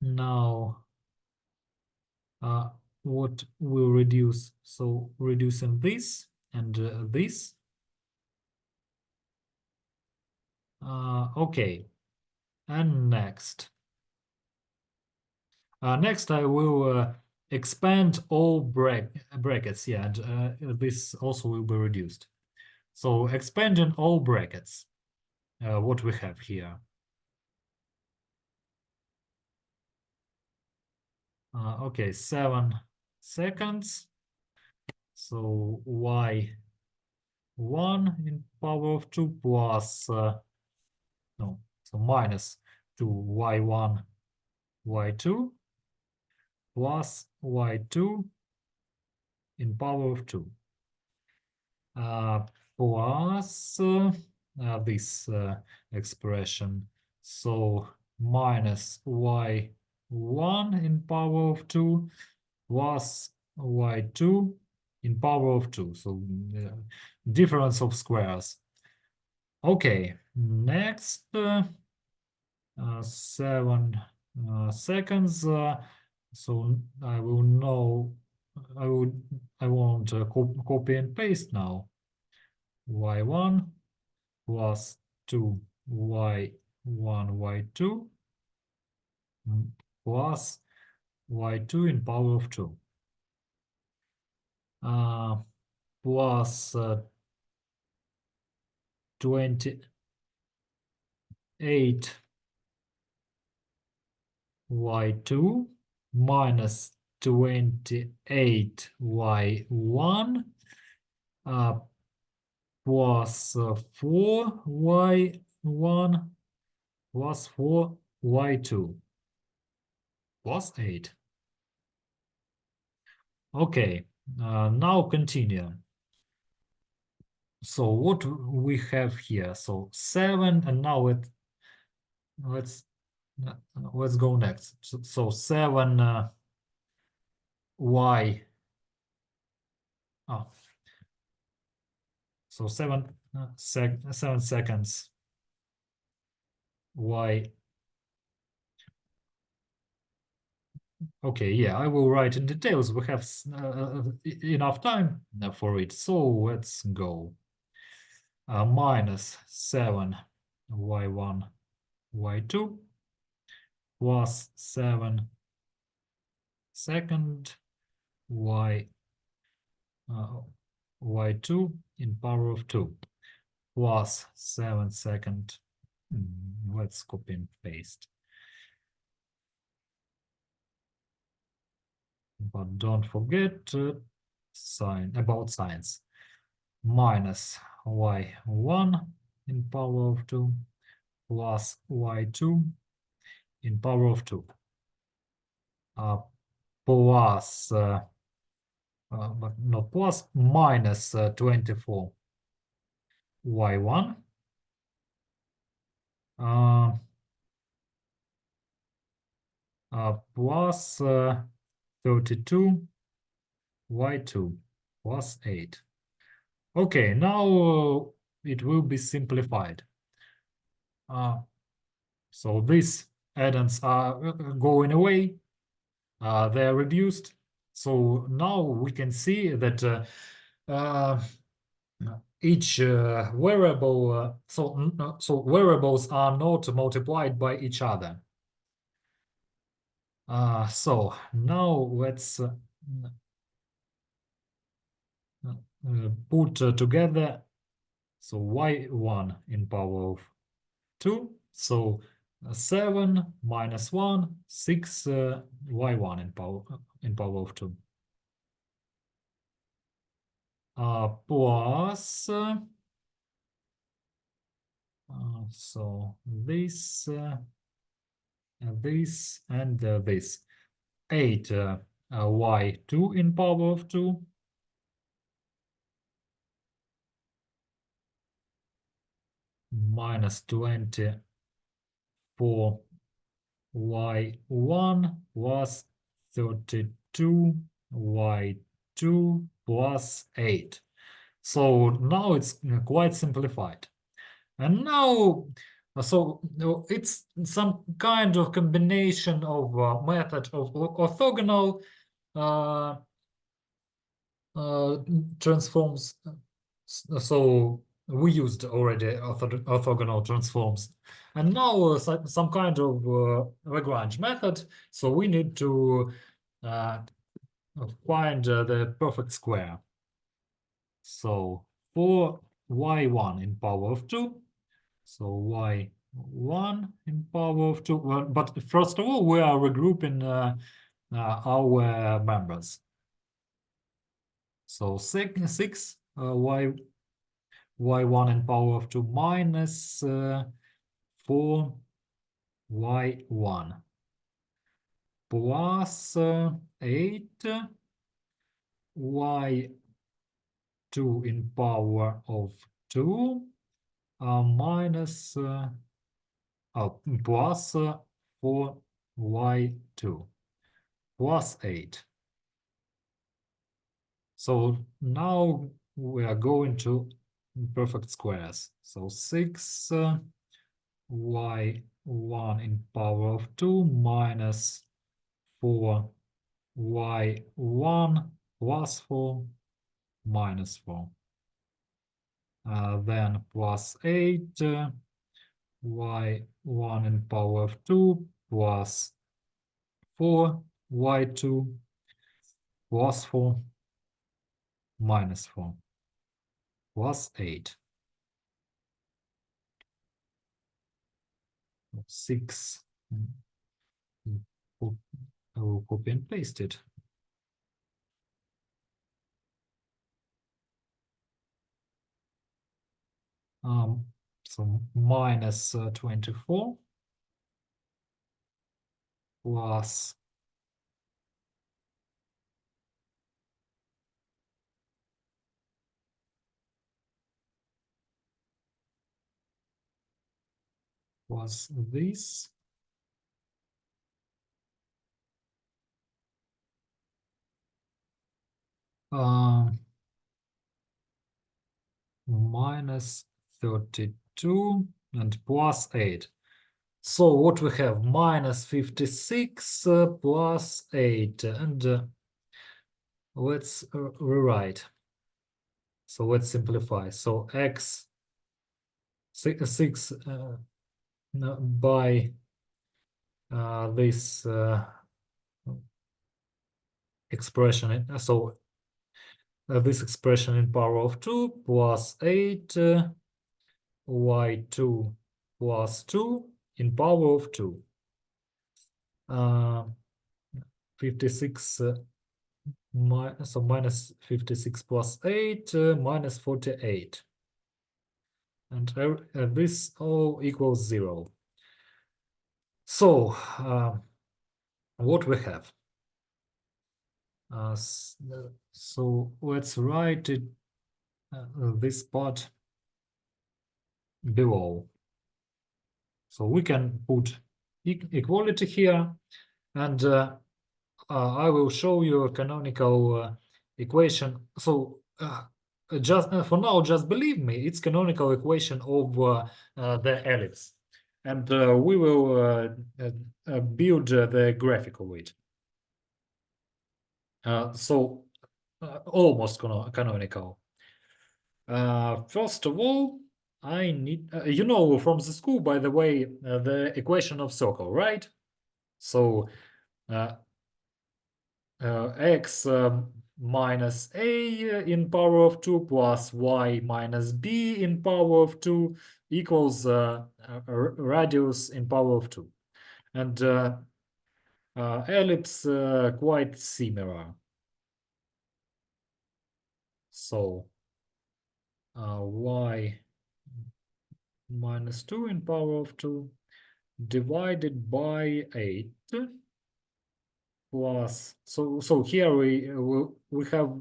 now what will reduce? So reducing this and this, Okay, and next. Next, I will expand all brackets. Yeah, and this also will be reduced. So expanding all brackets. What we have here. Okay, 7 seconds. So y1 in power of 2 plus no, so minus 2 y1 y2 plus y2 in power of 2 plus this expression. So minus y1 in power of 2 plus y2 in power of 2. So difference of squares. Okay, next 7 seconds. So I will know. I won't copy and paste now. y1 plus 2 y1 y2 plus y2 in power of 2 plus 28 y2 minus 28 y1 plus 4 y1 plus 4 y2 plus 8. Okay, now continue. So what we have here? So 7, and now let's go next. So 7 y. Oh, so 7 seconds y. Okay, yeah, I will write in details. We have enough time for it. So let's go. Minus 7 y1 y2 plus 7 second y2 in power of 2 plus 7 second. Let's copy and paste. But don't forget sign about signs. Minus y1 in power of 2 plus y2 in power of 2 plus but not plus, minus 24 y1 plus 32 y2 plus 8. Okay, now it will be simplified. So these addends are going away. They are reduced. So now we can see that each variable, so variables are not multiplied by each other. So now let's put together, so y1 in power of 2, so 7 minus 1, 6 y1 in power of 2. Plus so this and this 8 y2 in power of 2 minus 24 y1 plus 32 y2 plus 8. So now it's quite simplified. And now, so it's some kind of combination of method of orthogonal transforms. So we used already orthogonal transforms, and now some kind of Lagrange method. So we need to find the perfect square. So for y1 in power of 2, so y1 in power of 2, well, but first of all, we are regrouping our members. So 6 y1 in power of 2 minus 4 y1 plus 8 y2 in power of 2 minus plus 4 y2 plus 8. So now we are going to perfect squares. So 6 y1 in power of 2 minus 4 y1 plus 4 minus 4. Then plus 8 y1 in power of 2 plus 4 y2 plus 4 minus 4 plus 8. 6. I will copy and paste it. So minus 24 plus this minus 32 and plus 8. So what we have, minus 56 plus 8, and let's rewrite. So let's simplify. So x 6 by this expression. So this expression in power of 2 plus 8 y2 plus 2 in power of 2. 56 so minus 56 plus 8 minus 48. And this all equals 0. So what we have? So let's write it this part below. So we can put equality here, and I will show you a canonical equation. So just for now, just believe me, it's canonical equation of the ellipse, and we will build the graphic of it. So almost canonical. First of all, I need, you know, from the school, by the way, the equation of circle, right? So x minus a in power of 2 plus y minus b in power of 2 equals radius in power of 2. And ellipse quite similar. So y minus 2 in power of 2 divided by 8 plus, so here we have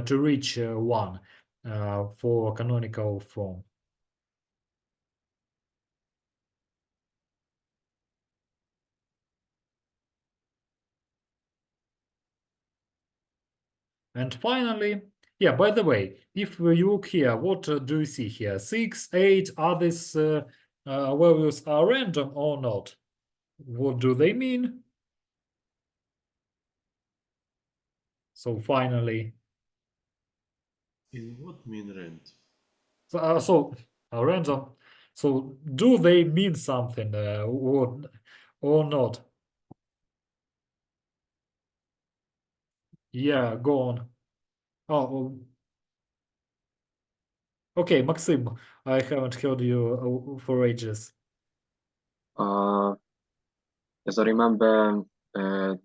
to reach 1 for canonical form. And finally, yeah, by the way, if you look here, what do you see here? 6, 8, are these values are random or not? What do they mean? So finally, In what mean rent? Random. So do they mean something or not? Yeah, go on. Oh, okay, Maxim, I haven't heard you for ages. As I remember,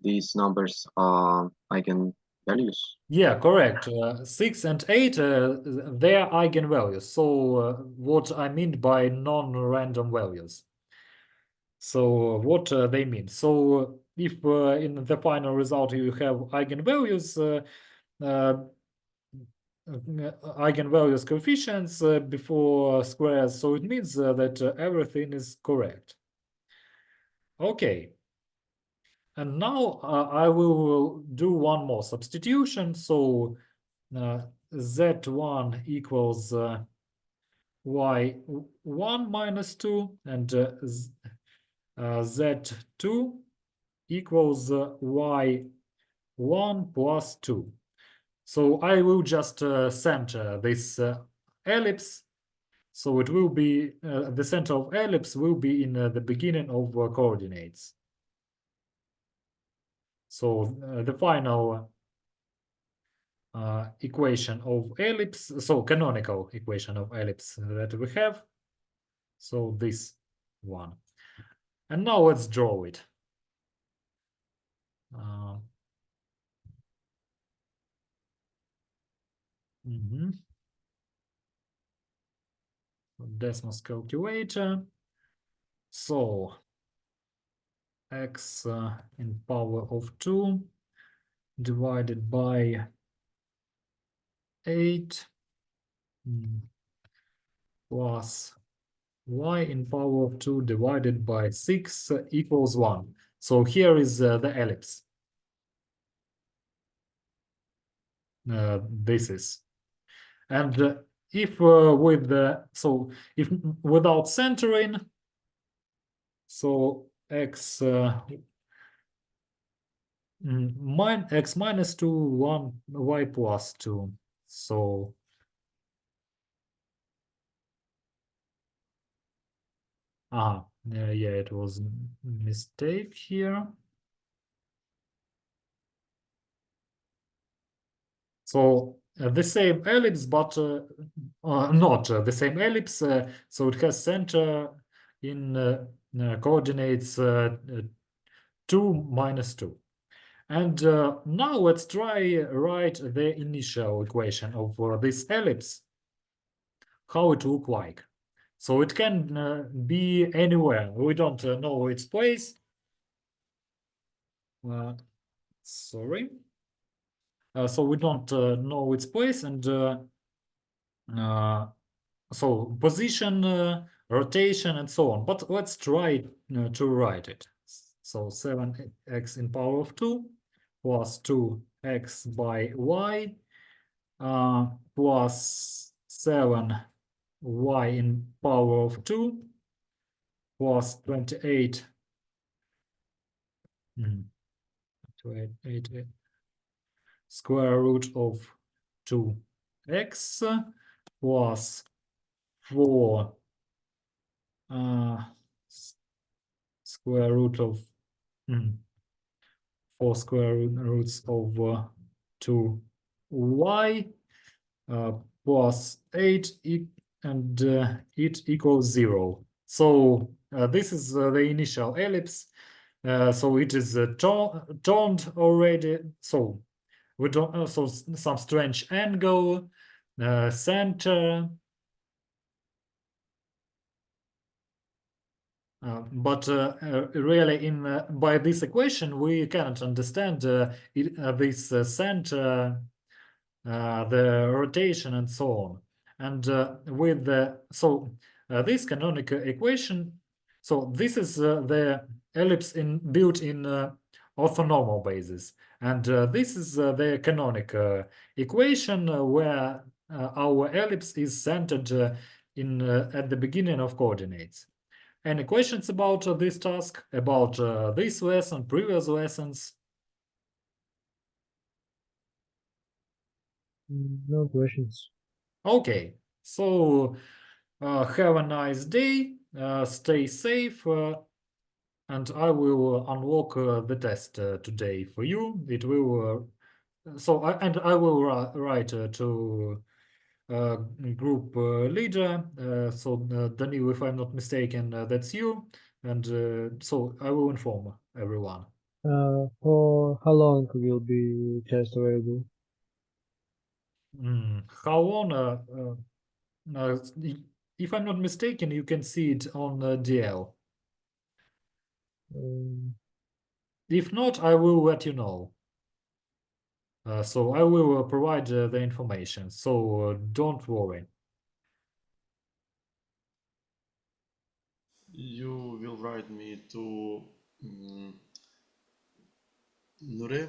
these numbers are eigenvalues. Yeah, correct. 6 and 8, they're eigenvalues. So what I mean by non-random values. So what they mean? So if in the final result you have eigenvalues, eigenvalues coefficients before squares, so it means that everything is correct. Okay. And now I will do one more substitution. So z1 equals y1 minus 2 and z2 equals y1 plus 2. So I will just center this ellipse. So it will be, the center of ellipse will be in the beginning of coordinates. So the final equation of ellipse, so canonical equation of ellipse that we have. So this one. And now let's draw it. Desmos calculator. So x in power of 2 divided by 8 plus y in power of 2 divided by 6 equals 1. So here is the ellipse. This is. And if with the, so if without centering, so x x minus 2, 1, y plus 2. So yeah, it was a mistake here. So the same ellipse, but not the same ellipse. So it has center in coordinates 2 minus 2. And now let's try write the initial equation of this ellipse, how it look like. So it can be anywhere. We don't know its place. Sorry. So we don't know its place, and so position, rotation, and so on. But let's try to write it. So 7x in power of 2 plus 2x by y plus 7y in power of 2 plus 28 square root of 2x plus 4 square root of 4 square roots of 2y plus 8 and it equals 0. So this is the initial ellipse. So it is turned already. So we don't so some strange angle, center. But really, in by this equation, we cannot understand this center, the rotation, and so on. And with the this canonical equation, so this is the ellipse built in orthonormal basis, and this is the canonical equation where our ellipse is centered in at the beginning of coordinates. Any questions about this task, about this lesson, previous lessons? No questions. Okay, So have a nice day, stay safe, and I will unlock the test today for you. It will I will write to group leader. Danil, if I'm not mistaken, that's you, and so I will inform everyone. For how long will be test available? How long? If I'm not mistaken, you can see it on DL. If not, I will let you know. So I will provide the information. So don't worry. You will write me to Nure.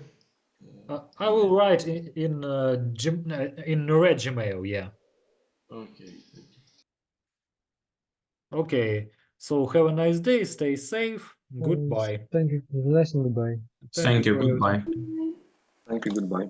I will write in Red Gmail. Yeah. Okay, thank you. Okay. So have a nice day. Stay safe. Goodbye. Thank you for the lesson. Goodbye. Thank Thank you you. for your Goodbye. time. Thank you. Goodbye.